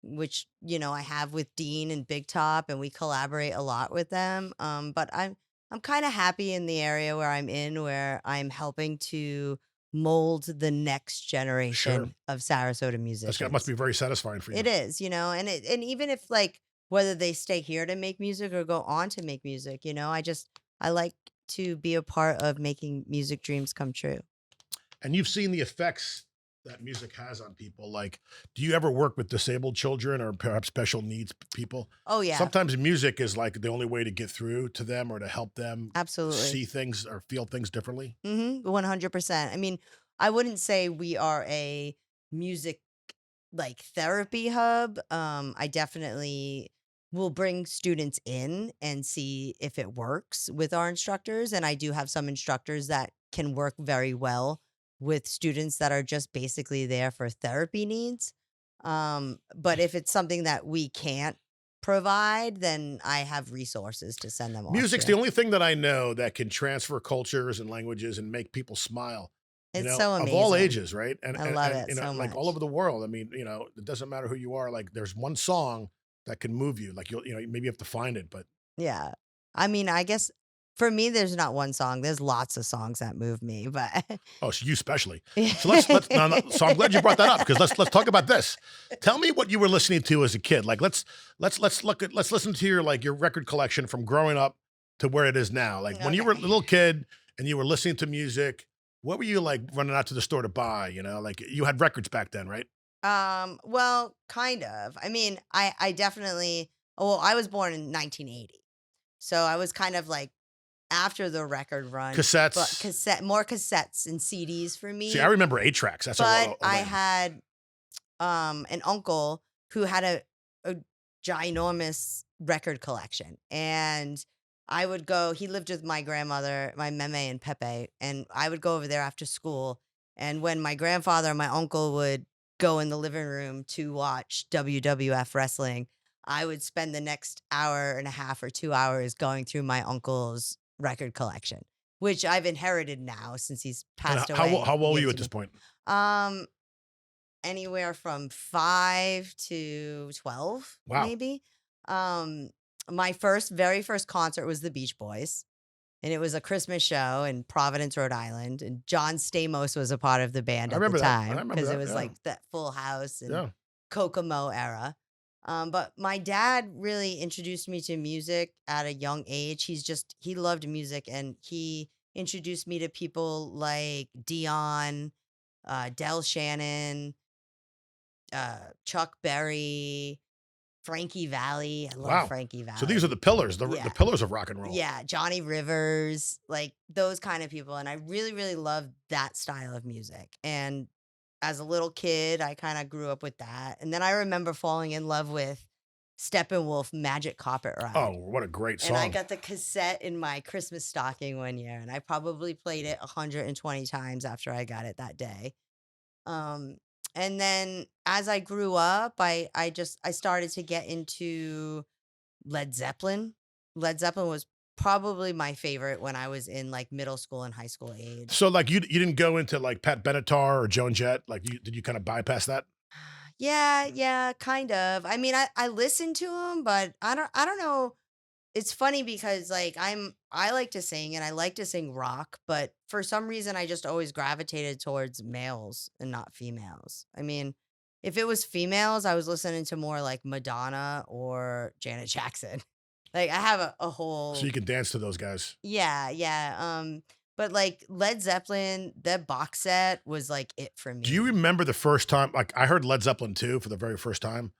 which I have with Dean and Big Top, and we collaborate a lot with them. But I'm kind of happy in the area where I'm in, where I'm helping to mold the next generation of Sarasota musicians. That must be very satisfying for you. It is, and even if like whether they stay here to make music or go on to make music, I like to be a part of making music dreams come true. And you've seen the effects that music has on people. Like, do you ever work with disabled children or perhaps special needs people? Oh yeah, Sometimes music is like the only way to get through to them or to help them absolutely. see things or feel things differently. 100%. I mean, I wouldn't say we are a music like therapy hub. I definitely will bring students in and see if it works with our instructors. And I do have some instructors that can work very well with students that are just basically there for therapy needs. But if it's something that we can't provide, then I have resources to send them off Music's to. the only thing that I know that can transfer cultures and languages and make people smile. It's so of all amazing. ages, right? And I and love and it so like all much. over the world. I mean, it doesn't matter who you are. Like, there's one song that can move you. Like, maybe you have to find it, but Yeah. I mean, I guess for me, there's not one song. There's lots of songs that move me, but oh, so you especially. So let's no, no, so I'm glad you brought that up because let's talk about this. Tell me what you were listening to as a kid. Like, let's listen to your record collection from growing up to where it is now. Like, when you were a okay. little kid and you were listening to music, what were you like running out to the store to buy? Like, you had records back then, right? Well, kind of. I mean, I definitely, well, I was born in 1980. So I was kind of like after the record run, but Cassettes. more cassettes and CDs for See, I me. remember 8 tracks. That's But a I win. had an uncle who had a ginormous record collection, and I would go. He lived with my grandmother, my meme and Pepe, and I would go over there after school. And when my grandfather and my uncle would go in the living room to watch WWF wrestling, I would spend the next hour and a half or 2 hours going through my uncle's record collection, which I've inherited now since he's And passed away. how He old were gave you it at to this me. point? Um, Anywhere from 5 to 12, Wow. maybe. Um, my very first concert was the Beach Boys, and it was a Christmas show in Providence, Rhode Island, and John Stamos was a part of the band I at the remember that. I time remember because it that. was Yeah. like that Full House and Yeah. Kokomo era. But my dad really introduced me to music at a young age. He loved music, and he introduced me to people like Dion, Del Shannon, Chuck Berry, Frankie Valli. I love Wow. Frankie So these are Valli. the pillars, the Yeah. pillars of rock and roll. Yeah. Johnny Rivers, like those kind of people. And I really, really love that style of music. And as a little kid, I kind of grew up with that. And then I remember falling in love with Steppenwolf Magic Carpet Oh, Ride. what a great And I song. got the cassette in my Christmas stocking one year, and I probably played it 120 times after I got it that day. Um, and then as I grew up, I started to get into Led Zeppelin. Led Zeppelin was probably my favorite when I was in like middle school and high school age. So, like, you didn't go into like Pat Benatar or Joan Jett? Like, did you kind of bypass that? Yeah, yeah, kind of. I mean, I listened to them, but I don't know. It's funny because like I like to sing and I like to sing rock, but for some reason I just always gravitated towards males and not females. I mean, if it was females, I was listening to more like Madonna or Janet Jackson. Like I have a So you whole can dance to those guys. yeah, yeah. But like Led Zeppelin, that box set was like it for Do you me. remember the first time? Like, I heard Led Zeppelin 2 for the very first time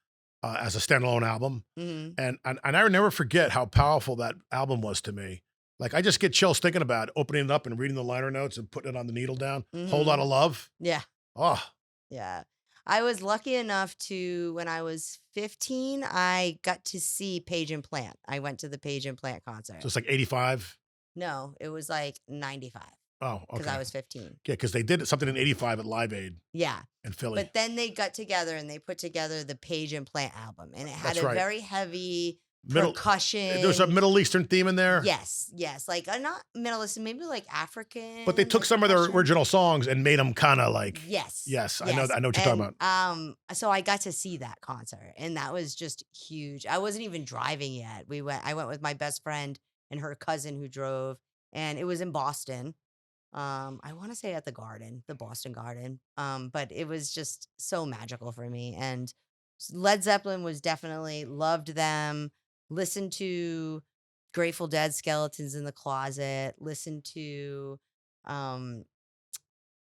as a standalone album, Hmm. and I never forget how powerful that album was to me. Like, I just get chills thinking about it, opening it up and reading the liner notes and putting it on the needle down. Whole lot Hmm. of love. Yeah. Oh, Yeah. I was lucky enough to, when I was 15, I got to see Page and Plant. I went to the Page and Plant concert. so it's like 85. No, it was like 95 Oh, because I okay. was 15. Yeah, because they did something in '85 at Live Aid Yeah. in Philly. But then they got together and they put together the Page and Plant album, and it had That's a right. very heavy Middle There's a percussion. Middle Eastern theme in there, Yes, yes. Like not Middle Eastern, maybe like but they African, took like some of their percussion. original songs and made them kinda like Yes. yes, Yes. I know what you're talking And about. so I got to see that concert and that was just huge. I wasn't even driving yet. I went with my best friend and her cousin who drove, and it was in Boston. I want to say at the Garden, the Boston Garden. But it was just so magical for me. And Led Zeppelin was definitely loved them. Listened to Grateful Dead Skeletons in the Closet. Listened to um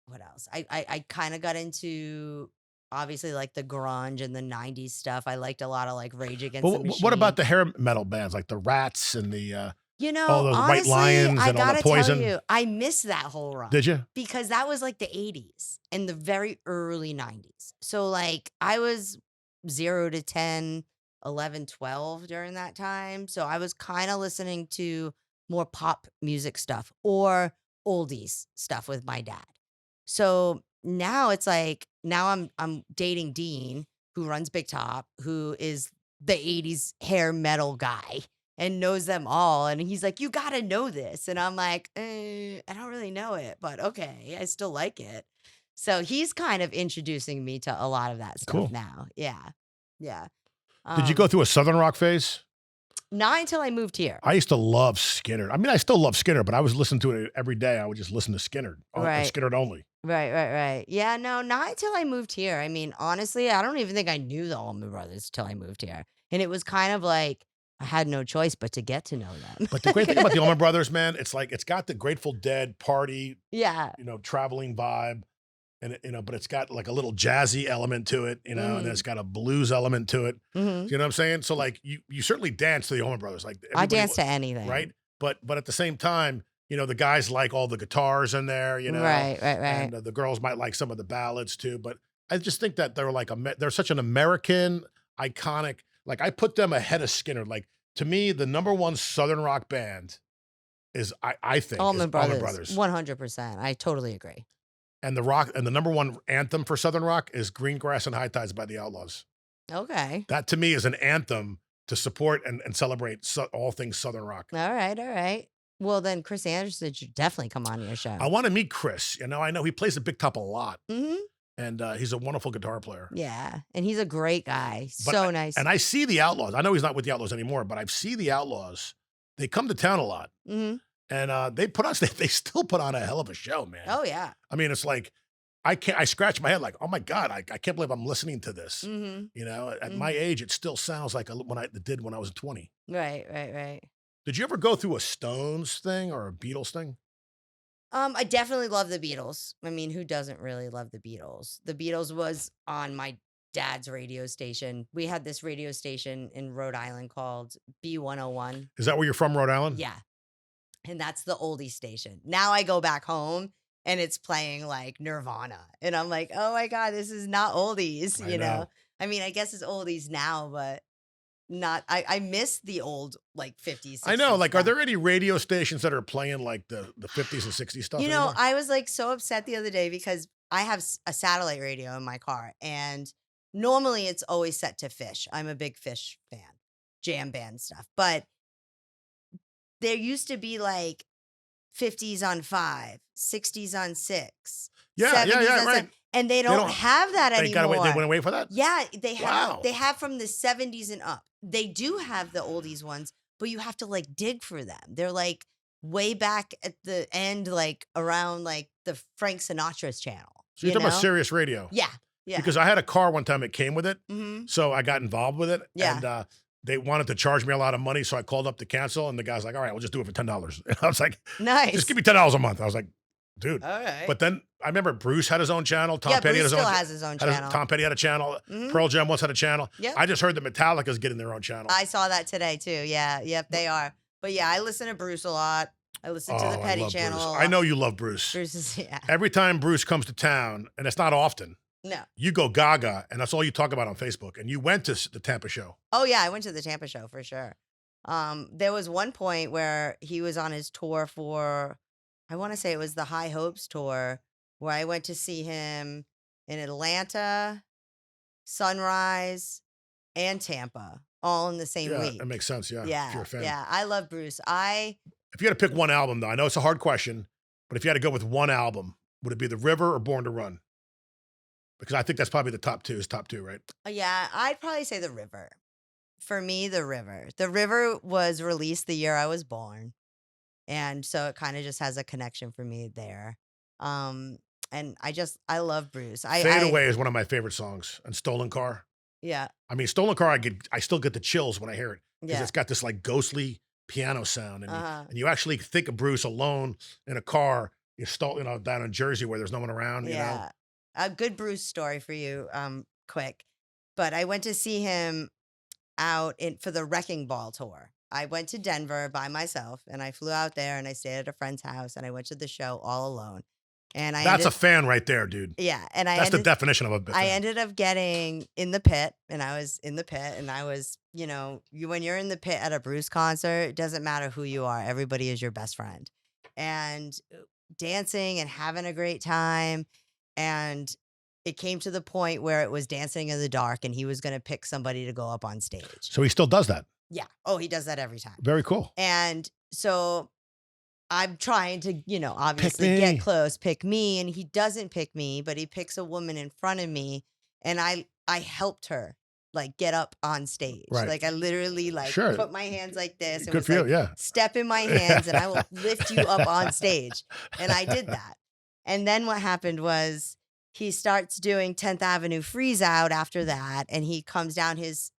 what else? I kind of got into obviously like the grunge and the 90s stuff. I liked a lot of like Rage But Against the what about Machine. the hair metal bands, like the Rats and all those White Honestly, Lions I and all the gotta tell Poison? you, I miss that whole Did run you? because that was like the 80s and the very early 90s. So like I was 0 to 10, 11, 12 during that time. So I was kind of listening to more pop music stuff or oldies stuff with my dad. So now it's like now I'm dating Dean, who runs Big Top, who is the 80s hair metal guy. and knows them all. And he's like, you got to know this. And I'm like, I don't really know it, but okay, I still like it. So he's kind of introducing me to a lot of that stuff Cool. now. Yeah. Yeah. Did you go through a Southern rock phase? Not until I moved here. I used to love Skinner. I mean, I still love Skinner, but I was listening to it every day. I would just listen to Skinner, Right. Skinner only. Right. Yeah, no, not until I moved here. I mean, honestly, I don't even think I knew the Allman Brothers till I moved here. And it was kind of like I had no choice but to get to know them. But the great thing about the Allman Brothers, man, it's like it's got the Grateful Dead party, Yeah. traveling vibe. And but it's got like a little jazzy element to it, and then it's got a blues element to it. hmm You know what I'm saying? So like you certainly dance to the Allman Brothers, like I everybody dance to anything. right? But at the same time, the guys like all the guitars in there, Right. and the girls might like some of the ballads too. But I just think that they're like they're such an American iconic. Like I put them ahead of Skinner. Like to me, the number one Southern rock band is I think Allman is Allman Brothers. Brothers. 100%. I totally agree. And the number one anthem for Southern rock is Green Grass and High Tides by the Outlaws. Okay. That to me is an anthem to support and celebrate all things Southern rock. All right. Well, then Chris Anderson should definitely come on your show. I want to meet Chris. I know he plays the big top a lot. hmm And he's a wonderful guitar player. Yeah. And he's a great guy. But So nice. And I see the Outlaws. I know he's not with the Outlaws anymore, but I see the Outlaws. They come to town a lot. hmm And they still put on a hell of a show, man. Oh, yeah. I mean, it's like, I scratch my head like, oh my God, I can't believe I'm listening to this. hmm At my age, it still sounds like it did when I was 20. Right. Did you ever go through a Stones thing or a Beatles thing? I definitely love the Beatles. I mean, who doesn't really love the Beatles? The Beatles was on my dad's radio station. We had this radio station in Rhode Island called B101. Is that where you're from, Rhode Island? Yeah. And that's the oldie station. Now I go back home and it's playing like Nirvana. And I'm like, oh my God, this is not oldies, I know. I mean, I guess it's oldies now, but not I miss the old like 50s. I know. 60s Like, are stuff. there any radio stations that are playing like the 50s and 60s stuff? anymore? I was like so upset the other day because I have a satellite radio in my car, and normally it's always set to Fish. I'm a big Fish fan, jam band stuff. But there used to be like 50s on 5, 60s on 6, Yeah, 70s on right. 7, and they don't have that They anymore. went away for that? Yeah, they have. Wow. They have from the 70s and up. They do have the oldies ones, but you have to like dig for them. They're like way back at the end, like around like the Frank Sinatra's channel. So you're talking about Sirius Radio? Yeah. Because I had a car one time that came with it, hmm so I got involved with it. Yeah. And they wanted to charge me a lot of money, so I called up to cancel, and the guy's like, all right, we'll just do it for $10. And I was like, Nice. just give me $10 a month. I was like, dude. All right. But then I remember Bruce had his own channel. Tom yeah, Petty Bruce had his still own has his own channel. Tom Petty had a channel. Mhm. Pearl Jam once had a channel. Yep. I just heard that Metallica's getting their own channel. I saw that today too. Yeah. Yep. They are. But yeah, I listen to Bruce a lot. I listen to the I Petty love channel. Bruce. I know you love Bruce. Bruce is Every time Bruce comes to town, and it's not often, no. you go gaga, and that's all you talk about on Facebook. And you went to the Tampa show. Oh yeah, I went to the Tampa show for sure. There was one point where he was on his tour for, I want to say it was the High Hopes tour, where I went to see him in Atlanta, Sunrise, and Tampa, all in the same Yeah, week. that makes sense. Yeah, if Yeah, you're a fan. yeah, I love Bruce. If you had to pick one album, though, I know it's a hard question, but if you had to go with one album, would it be The River or Born to Run? Because I think that's probably the top two. Is top two, right? Yeah, I'd probably say The River. For me, The River. The River was released the year I was born. And so it kind of just has a connection for me there. And I love Bruce. Fade Away is one of my favorite songs, and Stolen Car. Yeah. I mean, Stolen Car, I still get the chills when I hear it because Yeah. it's got this like ghostly piano sound, and Uh-huh. and you actually think of Bruce alone in a car, down in Jersey where there's no one around. Yeah. A good Bruce story for you, quick. But I went to see him for the Wrecking Ball tour. I went to Denver by myself, and I flew out there, and I stayed at a friend's house, and I went to the show all alone. And That's a fan right there, dude. yeah, and That's the definition of a fan. I ended up getting in the pit, and I was in the pit, and I was, when you're in the pit at a Bruce concert, it doesn't matter who you are. Everybody is your best friend. And dancing and having a great time. And it came to the point where it was dancing in the dark, and he was going to pick somebody to go up on stage. So he still does that. Yeah. Oh, he does that every time. Very cool. And so I'm trying to, Pick obviously get me. close, pick me, and he doesn't pick me, but he picks a woman in front of me, and I helped her like get up on stage. Right. Like I literally like Sure. put my hands like this and Good was for you. like, Yeah. step in my hands and I will lift you up on stage. And I did that. And then what happened was he starts doing 10th Avenue Freeze Out after that, and he comes down his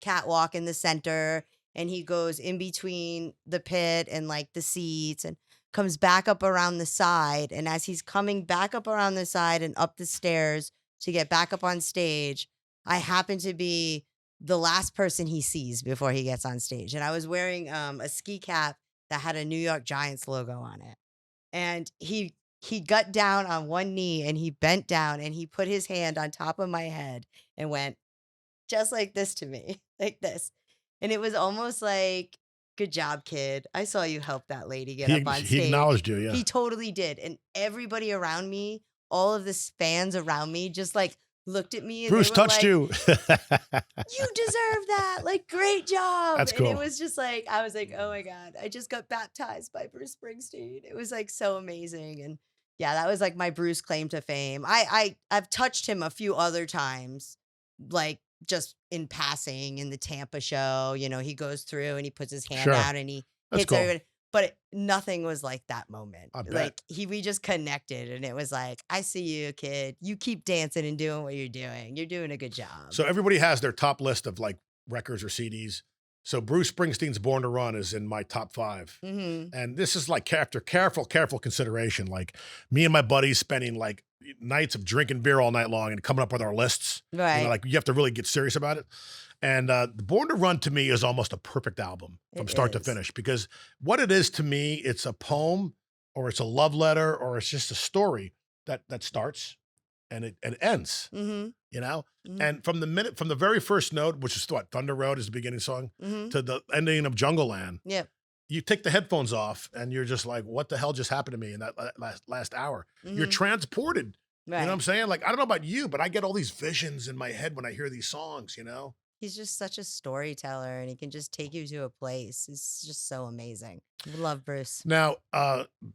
catwalk in the center, and he goes in between the pit and like the seats and comes back up around the side. And as he's coming back up around the side and up the stairs to get back up on stage, I happen to be the last person he sees before he gets on stage. And I was wearing a ski cap that had a New York Giants logo on it. And he got down on one knee and he bent down and he put his hand on top of my head and went just like this to me, like this. And it was almost like, good job, kid. I saw you help that lady get up on He stage. acknowledged you. Yeah. He totally did. And everybody around me, all of the fans around me just like looked at me and Bruce they were touched like, you. you deserve that. Like, great job. That's And it cool. was just like, I was like, oh my God, I just got baptized by Bruce Springsteen. It was like so amazing. And yeah, that was like my Bruce claim to fame. I've touched him a few other times, like just in passing in the Tampa show. He goes through and he puts his hand Sure. out and he That's hits cool. everybody. But nothing was like that moment. I bet. Like we just connected and it was like, I see you, kid. You keep dancing and doing what you're doing. You're doing a good job. So everybody has their top list of like records or CDs. So Bruce Springsteen's Born to Run is in my top 5. Mm-hmm. And this is like careful consideration. Like me and my buddies spending like nights of drinking beer all night long and coming up with our lists. Right. Like you have to really get serious about it. And the Born to Run to me is almost a perfect album from start to finish, because what it is to me, it's a poem or it's a love letter or it's just a story that starts and it ends. Mm-hmm. Mm-hmm. And from the very first note, which is what Thunder Road is the beginning song, Mm-hmm. to the ending of Jungle Land. Yep. You take the headphones off and you're just like, what the hell just happened to me in that last hour? You're Mhm. transported. Right. You know what I'm saying? Like, I don't know about you, but I get all these visions in my head when I hear these songs, He's just such a storyteller and he can just take you to a place. It's just so amazing. Love Bruce. Now,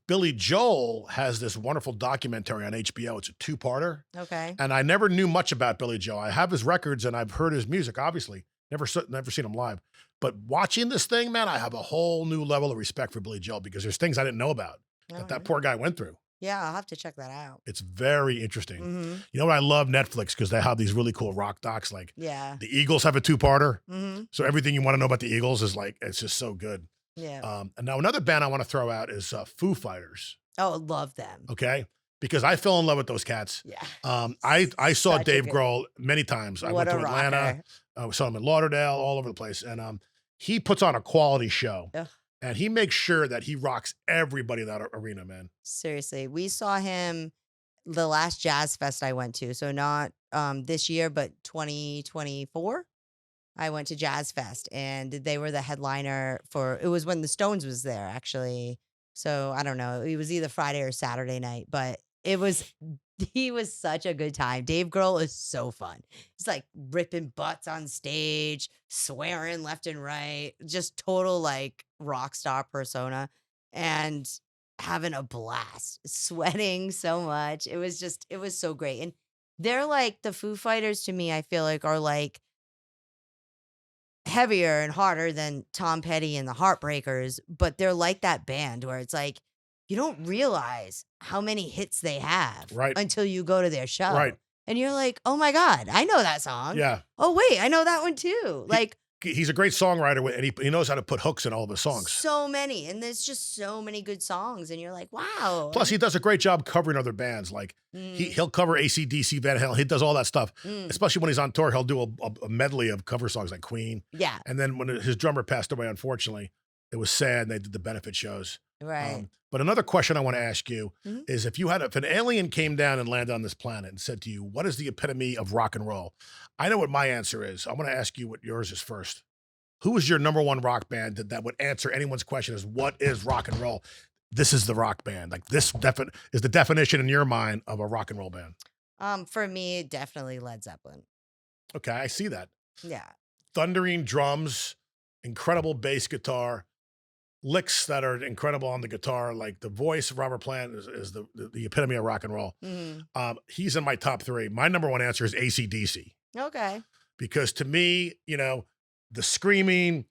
Billy Joel has this wonderful documentary on HBO. It's a 2-parter. Okay. And I never knew much about Billy Joel. I have his records and I've heard his music, obviously. Never seen him live. But watching this thing, man, I have a whole new level of respect for Billy Joel because there's things I didn't know about that poor guy went through. Yeah, I'll have to check that out. It's very interesting. Mm-hmm. You know what? I love Netflix because they have these really cool rock docs. Like Yeah. the Eagles have a 2-parter. Mm-hmm. So everything you want to know about the Eagles is like, it's just so good. Yeah. And now another band I want to throw out is Foo Fighters. Oh, love them. Okay. Because I fell in love with those cats. Yeah. I saw Such a Dave good- Grohl many times. I What went a to Atlanta. rocker. We saw him in Lauderdale, all over the place. And he puts on a quality show. Ugh. And he makes sure that he rocks everybody in that arena, man. Seriously. We saw him the last Jazz Fest I went to. So not this year, but 2024. I went to Jazz Fest and they were the headliner it was when the Stones was there, actually. So I don't know. It was either Friday or Saturday night, but he was such a good time. Dave Grohl is so fun. He's like ripping butts on stage, swearing left and right, just total like rock star persona and having a blast, sweating so much. It was so great. And they're like the Foo Fighters to me, I feel like are like heavier and harder than Tom Petty and the Heartbreakers, but they're like that band where it's like, you don't realize how many hits they have until you go to their show. Right. And you're like, oh my God, I know that song. Yeah. Oh, wait, I know that one too. He's a great songwriter and he knows how to put hooks in all of his songs. So many. And there's just so many good songs. And you're like, wow. Plus, he does a great job covering other bands. Like he'll cover AC/DC, Van Halen. He does all that stuff. Especially when he's on tour, he'll do a medley of cover songs like Queen. Yeah. And then when his drummer passed away, unfortunately, it was sad. And they did the benefit shows. Right. But another question I want to ask you is if an alien came down and landed on this planet and said to you, what is the epitome of rock and roll? I know what my answer is. I want to ask you what yours is first. Who is your number one rock band that would answer anyone's question is what is rock and roll? This is the rock band. Like this is the definition in your mind of a rock and roll band. For me, definitely Led Zeppelin. Okay, I see that. Yeah. thundering drums, incredible bass guitar, licks that are incredible on the guitar. Like the voice of Robert Plant is the epitome of rock and roll. Mhm. He's in my top three. My number one answer is AC/DC Okay. because to me, the screaming,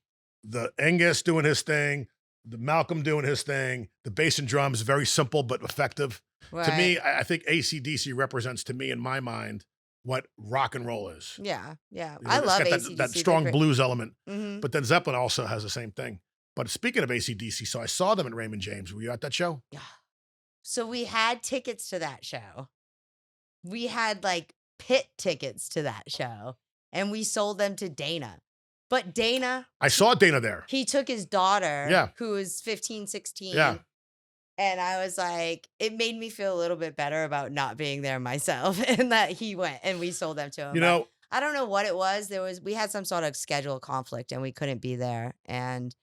the Angus doing his thing, the Malcolm doing his thing, the bass and drums, very simple but effective. To Right. me, I think AC/DC represents to me in my mind what rock and roll is. Yeah. Yeah. I It's love got that AC/DC. They're strong great. blues element. Mhm. But then Zeppelin also has the same thing. But speaking of AC/DC, so I saw them at Raymond James. Were you at that show? Yeah. So we had tickets to that show. We had like pit tickets to that show and we sold them to Dana. But Dana, I saw Dana there. he took his daughter, Yeah. who was 15, 16. Yeah. And I was like, it made me feel a little bit better about not being there myself and that he went and we sold them to him. You But know, I don't know what it was. We had some sort of schedule conflict and we couldn't be there. And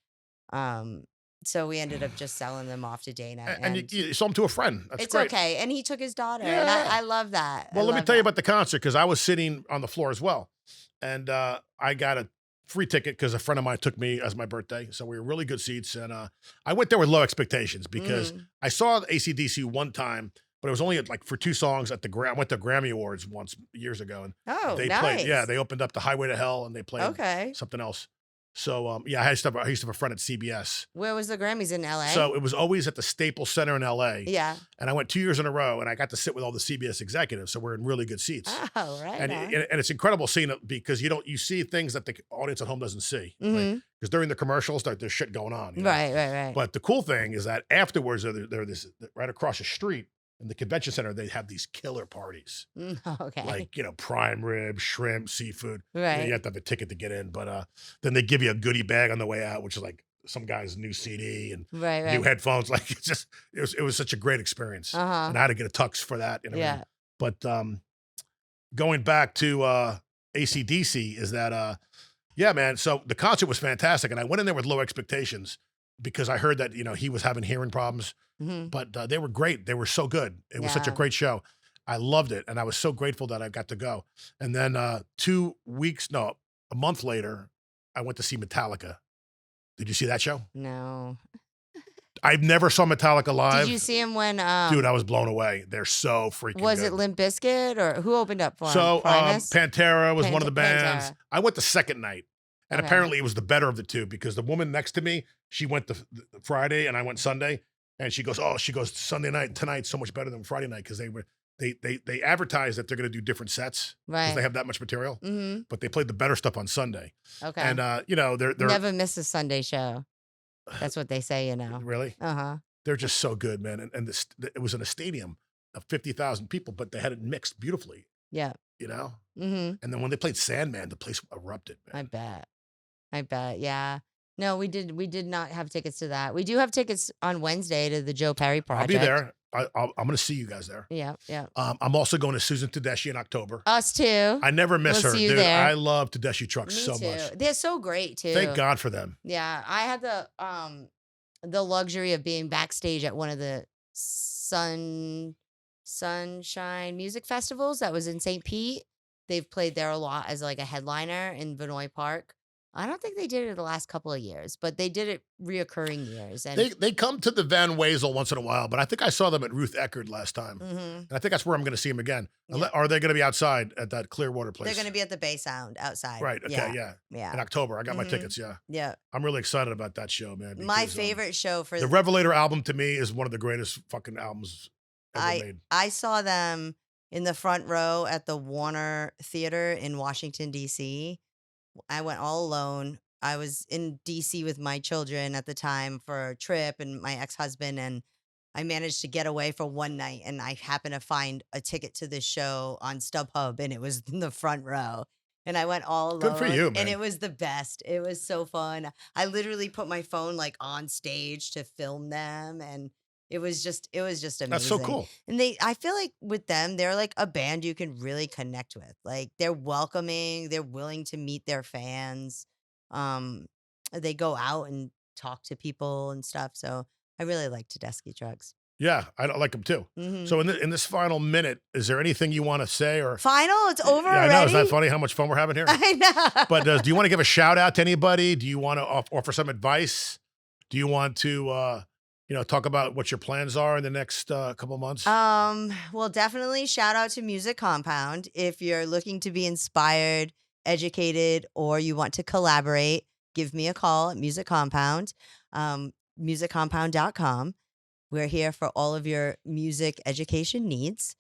um, so we ended up just selling them off to Dana. and And you sold them to a friend. That's it's great. okay. And he took his daughter. And Yeah. I love that. Well, I let me love tell you that. about the concert because I was sitting on the floor as well. And I got a free ticket because a friend of mine took me as my birthday. So we were really good seats. And I went there with low expectations because I saw AC/DC one time, but it was only like for two songs at I went to Grammy Awards once years ago. And Oh, they nice. played, they opened up the Highway to Hell and they played Okay. something else. So I used to have a friend at CBS. Where was the Grammys in LA? So it was always at the Staples Center in LA. Yeah. And I went 2 years in a row and I got to sit with all the CBS executives. So we're in really good seats. Oh, right. And, on. and it's incredible seeing it because you see things that the audience at home doesn't see. Mhm. Because during the commercials, there's shit going on. Right. But the cool thing is that afterwards, they're this right across the street in the convention center, they have these killer parties. Okay. Like, prime rib, shrimp, seafood. Right. You have to have a ticket to get in. But then they give you a goodie bag on the way out, which is like some guy's new CD and Right. new headphones. Like it was such a great experience. Uh-huh. And I had to get a tux for that. Yeah. But going back to AC/DC is that yeah, man. So the concert was fantastic, and I went in there with low expectations because I heard that he was having hearing problems, Mhm. but they were great. They were so good. It was such a Yeah. great show. I loved it, and I was so grateful that I got to go. And then a month later, I went to see Metallica. Did you see that show? No. I never saw Metallica live. Did you see him when Dude, I was blown away. They're so freaking was good. it Limp Bizkit or who opened up for him? So Primus? Pantera was one of the bands. Pantera. I went the second night, and Okay. apparently it was the better of the two because the woman next to me, she went the Friday and I went Sunday, and she goes Sunday night tonight's so much better than Friday night because they advertise that they're going to do different sets because Right. they have that much material, Mm-hmm. but they played the better stuff on Sunday. Okay. And they're Never miss a Sunday show. That's what they say, really Uh-huh. they're just so good, man. And it was in a stadium of 50,000 people, but they had it mixed beautifully, Yeah. Mm-hmm. And then when they played Sandman, the place erupted, man. I bet. Yeah. No, we did not have tickets to that. We do have tickets on Wednesday to the Joe Perry Project. I'll be there. I'm going to see you guys there. Yeah. I'm also going to Susan Tedeschi in October. Us too. I never miss We'll her, see you dude. there. I love Tedeschi trucks Me so too. much. They're so great too. Thank God for them. Yeah, I had the luxury of being backstage at one of the Sunshine Music Festivals that was in St. Pete. They've played there a lot as like a headliner in Vinoy Park. I don't think they did it the last couple of years, but they did it reoccurring years. And They come to the Van Wezel once in a while, but I think I saw them at Ruth Eckerd last time. Mhm. And I think that's where I'm going to see them again. Yeah. Are they going to be outside at that Clearwater place? they're going to be at the Bay Sound outside. Right. Okay. Yeah. Yeah. In October. I got my Mhm. tickets. Yeah. Yeah. I'm really excited about that show, man. My because, favorite show for the Revelator album to me is one of the greatest fucking albums ever made. I saw them in the front row at the Warner Theater in Washington, D.C. I went all alone. I was in DC with my children at the time for a trip and my ex-husband, and I managed to get away for one night, and I happened to find a ticket to this show on StubHub, and it was in the front row. And I went all alone. Good for you, man. And it was the best. It was so fun. I literally put my phone like on stage to film them, and it was just amazing. That's so cool. And I feel like with them, they're like a band you can really connect with. Like they're welcoming, they're willing to meet their fans. They go out and talk to people and stuff. So I really like Tedeschi Trucks. Yeah, I don't like him too. Hmm. So in this final minute, is there anything you want to say or Final, it's over yeah, I know. Isn't that already. funny how much fun we're having here? I But know. do you want to give a shout out to anybody? Do you want to offer some advice? Do you want to, talk about what your plans are in the next couple months? Well, definitely shout out to Music Compound. If you're looking to be inspired, educated, or you want to collaborate, give me a call at Music Compound, musiccompound.com. We're here for all of your music education needs.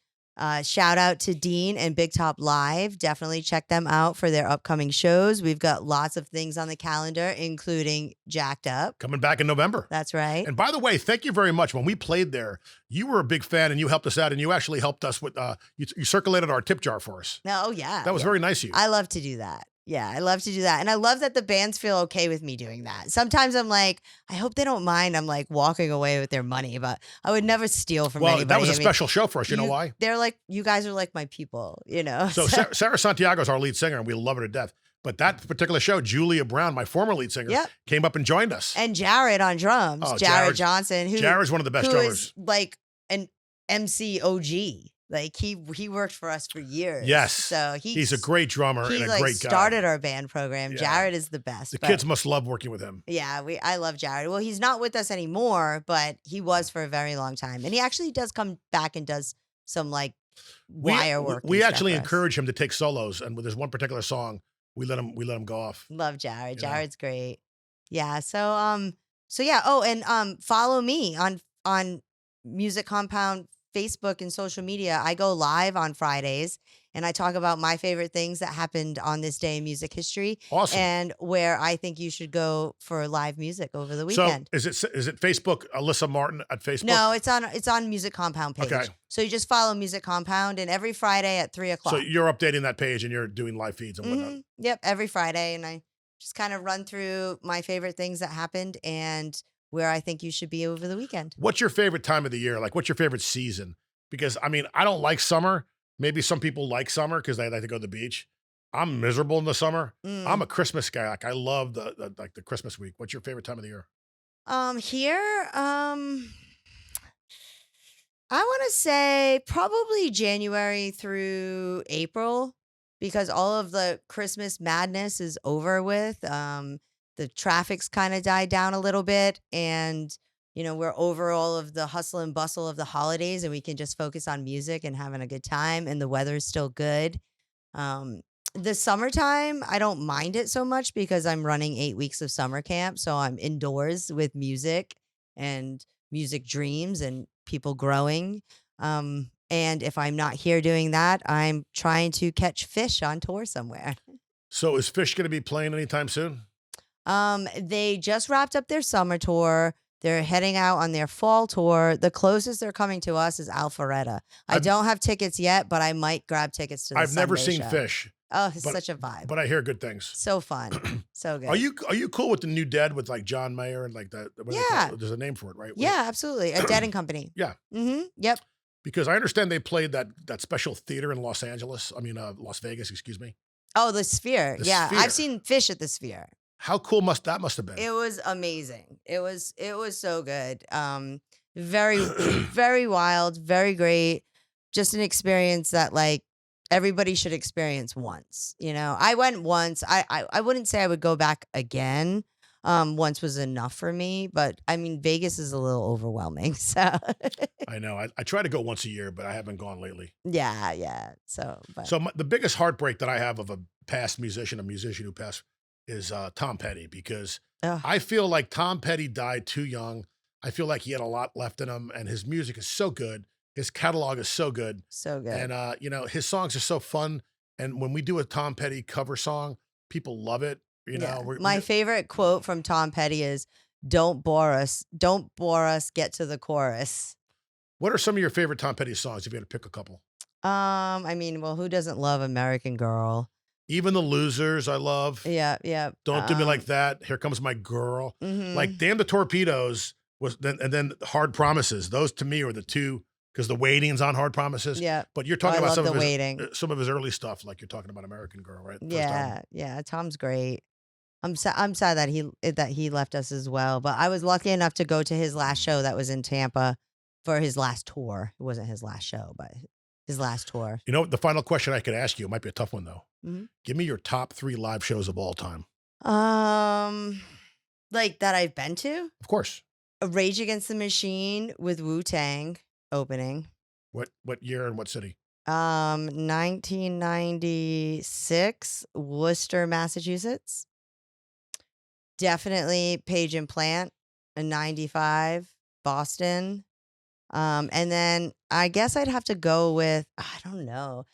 Shout out to Dean and Big Top Live. Definitely check them out for their upcoming shows. We've got lots of things on the calendar, including Jacked Up. Coming back in November. That's right. And by the way, thank you very much. When we played there, you were a big fan and you helped us out and you actually helped us with, you circulated our tip jar for us. No, yeah. That was Yeah. very nice of you. I love to do that. Yeah, I love to do that. And I love that the bands feel okay with me doing that. Sometimes I'm like, I hope they don't mind I'm like walking away with their money, but I would never steal from Well, anybody. that was a I mean, special show for us. You know why? They're like, you guys are like my people, you know? So Sarah Santiago is our lead singer and we love her to death. But that particular show, Julia Brown, my former lead singer, Yep. came up and joined us. And Jared on drums, Oh, Jared Johnson, Jared's one of the best who drummers. is like an MC OG. Like he worked for us for years. Yes. So he's a great drummer and a like great guy. started our band program. Yeah. Jared is the best. The but- kids must love working with him. Yeah, I love Jared. Well, he's not with us anymore, but he was for a very long time. And he actually does come back and does some like wire work. We and stuff actually for us. encourage him to take solos, and there's one particular song we let him go off. Love Jared. Yeah. Jared's great. Yeah. So yeah. Oh, and follow me on Music Compound Facebook and social media. I go live on Fridays and I talk about my favorite things that happened on this day in music history. Awesome. And where I think you should go for live music over the weekend. So is it Facebook, Alyssa Martin at Facebook? No, it's on Music Compound page. Okay. So you just follow Music Compound, and every Friday at 3:00. So you're updating that page and you're doing live feeds and whatnot. Yep, every Friday, and I just kind of run through my favorite things that happened and where I think you should be over the weekend. What's your favorite time of the year? Like, what's your favorite season? Because I mean, I don't like summer. Maybe some people like summer because they like to go to the beach. I'm miserable in the summer. I'm a Christmas guy. Like, I love the Christmas week. What's your favorite time of the year? Here, I want to say probably January through April because all of the Christmas madness is over with. The traffic's kind of died down a little bit, and we're over all of the hustle and bustle of the holidays, and we can just focus on music and having a good time, and the weather's still good. The summertime, I don't mind it so much because I'm running 8 weeks of summer camp. So I'm indoors with music and music dreams and people growing. And if I'm not here doing that, I'm trying to catch fish on tour somewhere. So is Fish going to be playing anytime soon? They just wrapped up their summer tour. They're heading out on their fall tour. The closest they're coming to us is Alpharetta. I don't have tickets yet, but I might grab tickets to the I've never Sunday seen show. Fish. Oh, it's such a vibe. But I hear good things. So fun. So good. Are you cool with the new Dead with like John Mayer and like that? Yeah. There's a name for it, right? Yeah, absolutely. A Dead and Company. Yeah. Yep. Because I understand they played that special theater in Los Angeles. I mean, Las Vegas, excuse me. Oh, the Sphere. The Yeah. Sphere. I've seen Fish at the Sphere. How cool must have been? It was amazing. It was so good. Very, very wild, very great. Just an experience that like everybody should experience once. I went once. I wouldn't say I would go back again. Once was enough for me, but I mean Vegas is a little overwhelming. So I know. I try to go once a year, but I haven't gone lately. yeah. So The biggest heartbreak that I have of a musician who passed, is Tom Petty, because I feel like Tom Petty died too young. I feel like he had a lot left in him, and his music is so good. His catalog is so good. So good. And, his songs are so fun. And when we do a Tom Petty cover song, people love it. My favorite quote from Tom Petty is, "Don't bore us. Don't bore us. Get to the chorus." What are some of your favorite Tom Petty songs, if you had to pick a couple? I mean, well, who doesn't love American Girl? Even the Losers, I love. Yeah. Don't Do Me Like That. Here Comes My Girl. Like Damn the Torpedoes and then Hard Promises. Those to me are the two, because The Waiting's on Hard Promises. Yeah. But you're talking about some of his early stuff, like you're talking about American Girl, right? Yeah. Tom's great. I'm sad that he left us as well. But I was lucky enough to go to his last show that was in Tampa for his last tour. It wasn't his last show, but his last tour. You know, the final question I could ask you, it might be a tough one though. Mhm. Give me your top 3 live shows of all time. Like that I've been to? Of course. Rage Against the Machine with Wu-Tang opening. What year and what city? 1996, Worcester, Massachusetts. Definitely Page and Plant in 95, Boston. And then I guess I'd have to go with, I don't know.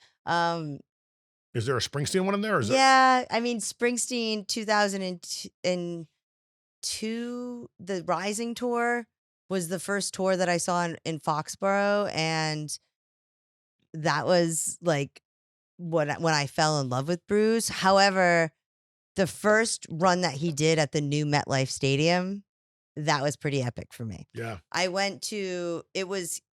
Is there a Springsteen one in there? Or is Yeah, I mean, Springsteen 2002, the Rising Tour was the first tour that I saw in Foxborough. And that was like when I fell in love with Bruce. However, the first run that he did at the new MetLife Stadium, that was pretty epic for me. Yeah. I went to,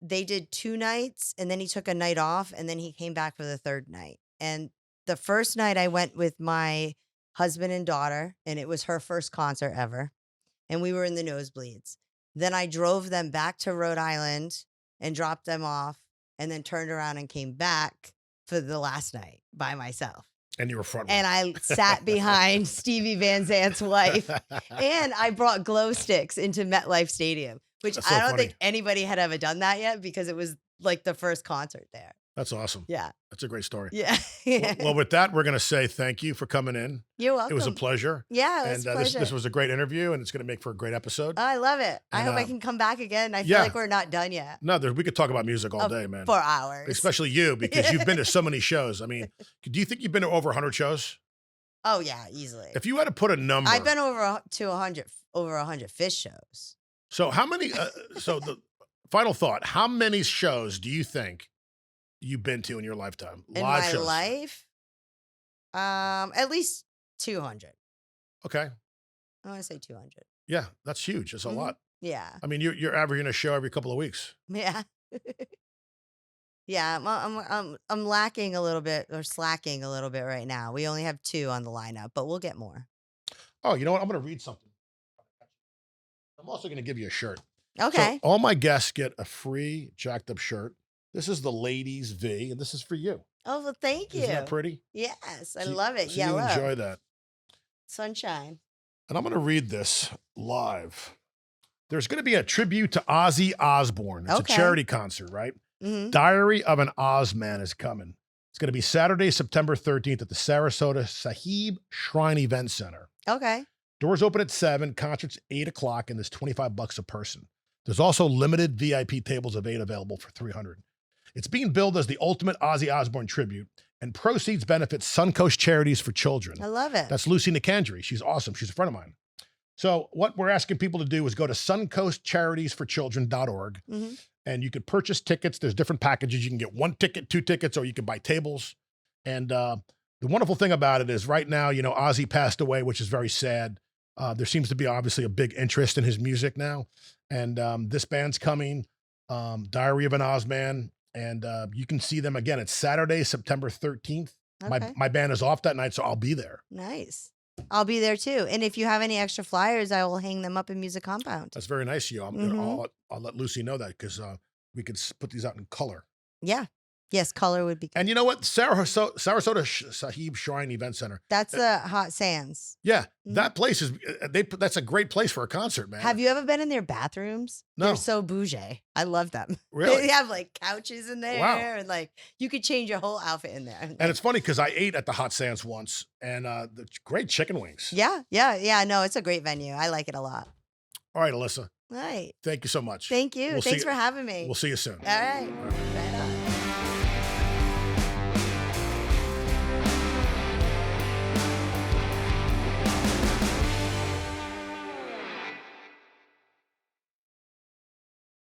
they did 2 nights and then he took a night off and then he came back for the 3rd night. And the first night I went with my husband and daughter, and it was her first concert ever. And we were in the nosebleeds. Then I drove them back to Rhode Island and dropped them off and then turned around and came back for the last night by myself. And you were front row. And I sat behind Stevie Van Zant's wife. And I brought glow sticks into MetLife Stadium, which That's so I don't funny. think anybody had ever done that yet because it was like the first concert there. That's awesome. Yeah. That's a great story. Yeah. Well, with that, we're going to say thank you for coming in. You're welcome. It was a pleasure. Yeah, it was a And pleasure. this was a great interview, and it's going to make for a great episode. I love it. I And, hope I can come back again. I feel yeah. like we're not done yet. No, we could talk about music all day, man. For hours. Especially you, because you've been to so many shows. I mean, do you think you've been to over 100 shows? Oh, yeah, easily. If you had to put a number. I've been over 100 Fish shows. So how many, so the final thought, how many shows do you think you've been to in your lifetime? In Live my shows. life, at least 200. Okay. I want to say 200. Yeah, that's huge. That's a lot. Yeah. I mean, you're averaging a show every couple of weeks. Yeah. Yeah, I'm lacking a little bit or slacking a little bit right now. We only have 2 on the lineup, but we'll get more. Oh, you know what? I'm going to read something. I'm also going to give you a shirt. Okay. So all my guests get a free jacked up shirt. This is the ladies V, and this is for you. Oh, well, thank you. Isn't that pretty? Yes, I So- love it. So Yellow. you enjoy that. Sunshine. And I'm going to read this live. There's going to be a tribute to Ozzy Osbourne. It's Okay. a charity concert, right? Mm-hmm. Diary of an Ozman is coming. It's going to be Saturday, September 13th at the Sarasota Sahib Shrine Event Center. Okay. Doors open at 7, concerts 8 o'clock, and there's $25 a person. There's also limited VIP tables of 8 available for $300. It's being billed as the ultimate Ozzy Osbourne tribute, and proceeds benefit Suncoast Charities for Children. I love it. That's Lucy Nicandri. She's awesome. She's a friend of mine. So what we're asking people to do is go to suncoastcharitiesforchildren.org, Mm-hmm. and you could purchase tickets. There's different packages. You can get 1 ticket, 2 tickets, or you can buy tables. And the wonderful thing about it is right now, you know, Ozzy passed away, which is very sad. There seems to be obviously a big interest in his music now. And this band's coming, Diary of an Ozman. And you can see them again. It's Saturday, September 13th. Okay. My band is off that night, so I'll be there. Nice. I'll be there too. And if you have any extra flyers, I will hang them up in Music Compound. That's very nice of you. I'll let Lucy know that because we could put these out in color. Yeah. Yes, color would be good. And you know what? Sarasota Sahib Shrine Event Center. That's the Hot Sands. Yeah, Mhm. that place is, that's a great place for a concert, man. Have you ever been in their bathrooms? No. They're so bougie. I love them. Really? They have like couches in there Wow. and like you could change your whole outfit in there. And it's funny because I ate at the Hot Sands once and the great chicken wings. Yeah. No, it's a great venue. I like it a lot. All right, Alyssa, All right. thank you so much. Thank you. We'll see Thanks you- for having me. We'll see you soon. All right. Right on.